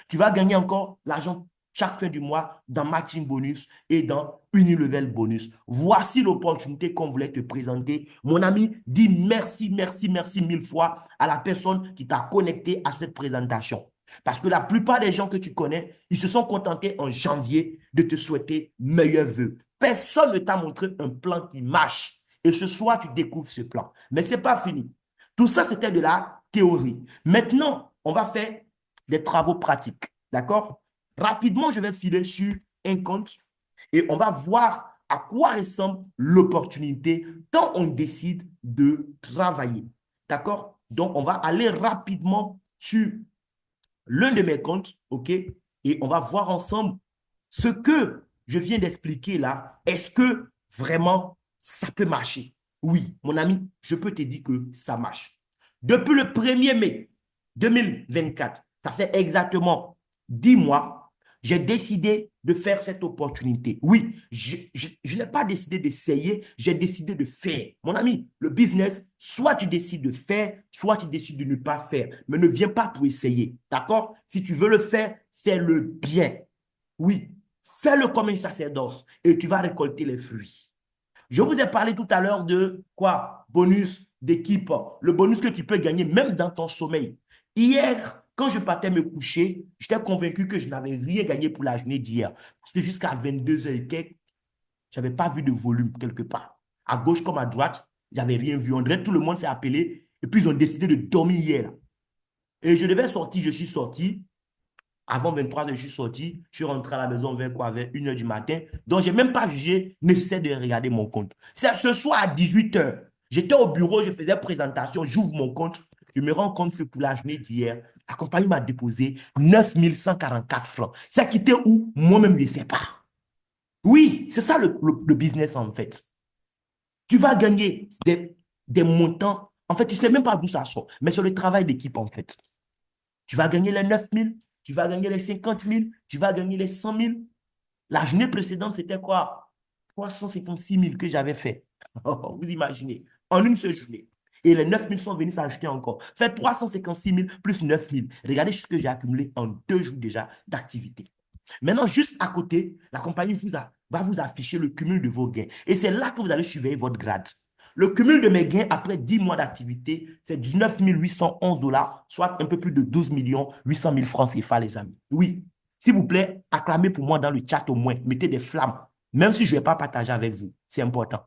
Tu vas gagner encore l'argent chaque fin du mois dans Matching Bonus et dans Unilevel Bonus. Voici l'opportunité qu'on voulait te présenter. Mon ami, dis merci, merci, merci 1000 fois à la personne qui t'a connecté à cette présentation. Parce que la plupart des gens que tu connais, ils se sont contentés en janvier de te souhaiter meilleurs vœux. Personne ne t'a montré un plan qui marche. Et ce soir, tu découvres ce plan. Mais ce n'est pas fini. Tout ça, c'était de la théorie. Maintenant, on va faire des travaux pratiques. D'accord? Rapidement, je vais filer sur un compte et on va voir à quoi ressemble l'opportunité quand on décide de travailler. D'accord? Donc, on va aller rapidement sur l'un de mes comptes, OK? Et on va voir ensemble ce que je viens d'expliquer là. Est-ce que vraiment ça peut marcher? Oui, mon ami, je peux te dire que ça marche. Depuis le 1er mai 2024, ça fait exactement 10 mois, j'ai décidé de faire cette opportunité. Oui, je n'ai pas décidé d'essayer, j'ai décidé de faire. Mon ami, le business, soit tu décides de faire, soit tu décides de ne pas faire. Mais ne viens pas pour essayer. D'accord? Si tu veux le faire, fais-le bien. Oui, fais-le comme un sacerdoce et tu vas récolter les fruits. Je vous ai parlé tout à l'heure de quoi? Bonus d'équipe. Le bonus que tu peux gagner même dans ton sommeil. Hier, quand je partais me coucher, j'étais convaincu que je n'avais rien gagné pour la journée d'hier. Parce que jusqu'à 22 heures et quelques, je n'avais pas vu de volume quelque part. À gauche comme à droite, je n'avais rien vu. On dirait que tout le monde s'est appelé et puis ils ont décidé de dormir hier. Et je devais sortir, je suis sorti. Avant 23 heures, je suis sorti. Je suis rentré à la maison vers quoi? Vers 1 heure du matin. Donc, je n'ai même pas jugé nécessaire de regarder mon compte. C'est ce soir à 18 heures. J'étais au bureau, je faisais présentation, j'ouvre mon compte. Je me rends compte que pour la journée d'hier, la compagnie m'a déposé 9 144 francs. Ça quittait où? Moi-même, je ne sais pas. Oui, c'est ça le business en fait. Tu vas gagner des montants. En fait, tu ne sais même pas d'où ça sort, mais c'est le travail d'équipe en fait. Tu vas gagner les 9 000, tu vas gagner les 50 000, tu vas gagner les 100 000. La journée précédente, c'était quoi? 356 000 que j'avais fait. Vous imaginez, en une seule journée. Et les 9 000 sont venus s'ajouter encore. Faites 356 000 plus 9 000. Regardez ce que j'ai accumulé en 2 jours déjà d'activité. Maintenant, juste à côté, la compagnie va vous afficher le cumul de vos gains. Et c'est là que vous allez surveiller votre grade. Le cumul de mes gains après 10 mois d'activité, c'est 19 811 dollars, soit un peu plus de 12 800 000 francs CFA, les amis. Oui, s'il vous plaît, acclamez pour moi dans le chat au moins. Mettez des flammes, même si je ne vais pas partager avec vous. C'est important.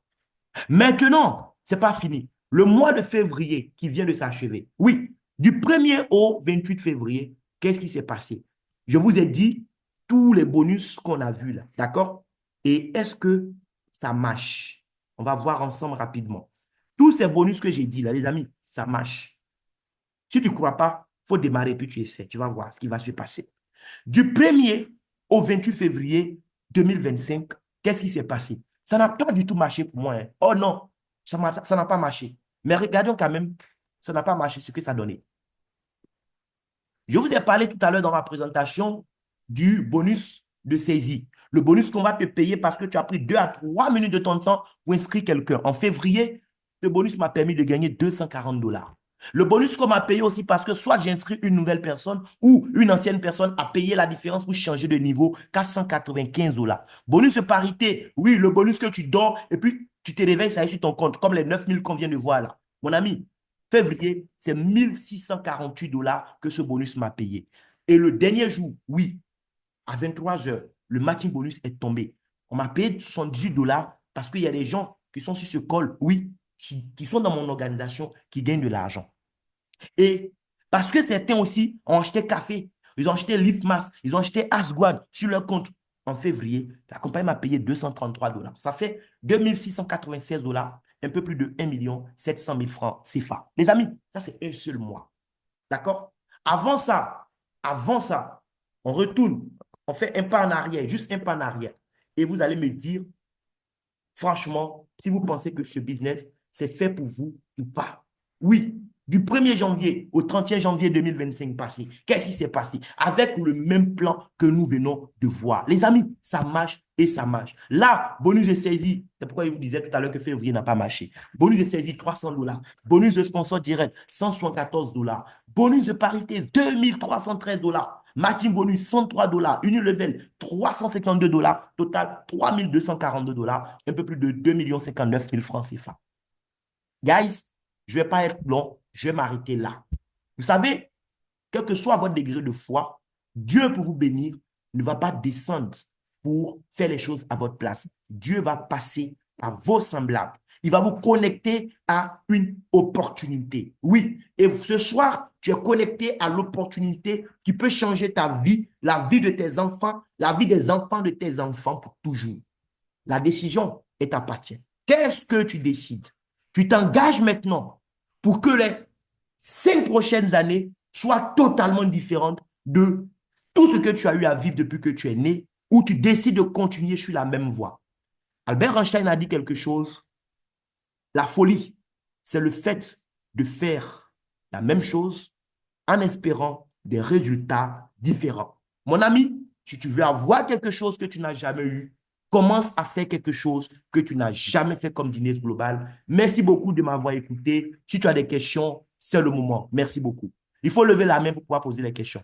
Maintenant, ce n'est pas fini. Le mois de février qui vient de s'achever. Oui, du 1er au 28 février, qu'est-ce qui s'est passé? Je vous ai dit tous les bonus qu'on a vus là, d'accord? Et est-ce que ça marche? On va voir ensemble rapidement. Tous ces bonus que j'ai dit là, les amis, ça marche. Si tu ne crois pas, il faut démarrer puis tu essaies. Tu vas voir ce qui va se passer. Du 1er au 28 février 2025, qu'est-ce qui s'est passé? Ça n'a pas du tout marché pour moi, hein. Oh non, ça n'a pas marché. Mais regardons quand même, ça n'a pas marché, ce que ça donnait. Je vous ai parlé tout à l'heure dans ma présentation du bonus de saisie. Le bonus qu'on va te payer parce que tu as pris 2 à 3 minutes de ton temps pour inscrire quelqu'un. En février, ce bonus m'a permis de gagner 240 dollars. Le bonus qu'on m'a payé aussi parce que soit j'ai inscrit une nouvelle personne ou une ancienne personne a payé la différence pour changer de niveau, 495 dollars. Bonus de parité, oui, le bonus que tu dors et puis tu te réveilles, ça est sur ton compte, comme les 9 000 qu'on vient de voir là. Mon ami, février, c'est 1648 dollars que ce bonus m'a payé. Et le dernier jour, oui, à 23 heures, le matching bonus est tombé. On m'a payé 78 dollars parce qu'il y a des gens qui sont sur ce call, oui, qui sont dans mon organisation, qui gagnent de l'argent. Et parce que certains aussi ont acheté café, ils ont acheté Liftmas, ils ont acheté Asguad sur leur compte. En février, la compagnie m'a payé 233 dollars. Ça fait 2696 dollars, un peu plus de 1 700 000 francs CFA. Les amis, ça c'est un seul mois. D'accord? Avant ça, on retourne, on fait un pas en arrière, juste un pas en arrière. Et vous allez me dire, franchement, si vous pensez que ce business, c'est fait pour vous ou pas. Oui, du 1er janvier au 31 janvier 2025 passé, qu'est-ce qui s'est passé? Avec le même plan que nous venons de voir. Les amis, ça marche et ça marche. Là, bonus de saisie, c'est pourquoi je vous disais tout à l'heure que février n'a pas marché. Bonus de saisie, 300 dollars. Bonus de sponsor direct, 174 dollars. Bonus de parité, 2313 dollars. Matching bonus, 103 dollars. Unilevel, 352 dollars. Total, 3242 dollars. Un peu plus de 2 59 000 francs CFA. Guys, je ne vais pas être long. Je vais m'arrêter là. Vous savez, quel que soit votre degré de foi, Dieu pour vous bénir ne va pas descendre pour faire les choses à votre place. Dieu va passer par vos semblables. Il va vous connecter à une opportunité. Oui, et ce soir, tu es connecté à l'opportunité qui peut changer ta vie, la vie de tes enfants, la vie des enfants de tes enfants pour toujours. La décision est appartient. Qu'est-ce que tu décides? Tu t'engages maintenant pour que les 5 prochaines années soient totalement différentes de tout ce que tu as eu à vivre depuis que tu es né, ou tu décides de continuer sur la même voie. Albert Einstein a dit quelque chose. La folie, c'est le fait de faire la même chose en espérant des résultats différents. Mon ami, si tu veux avoir quelque chose que tu n'as jamais eu, commence à faire quelque chose que tu n'as jamais fait comme dîner global. Merci beaucoup de m'avoir écouté. Si tu as des questions, c'est le moment. Merci beaucoup. Il faut lever la main pour pouvoir poser les questions.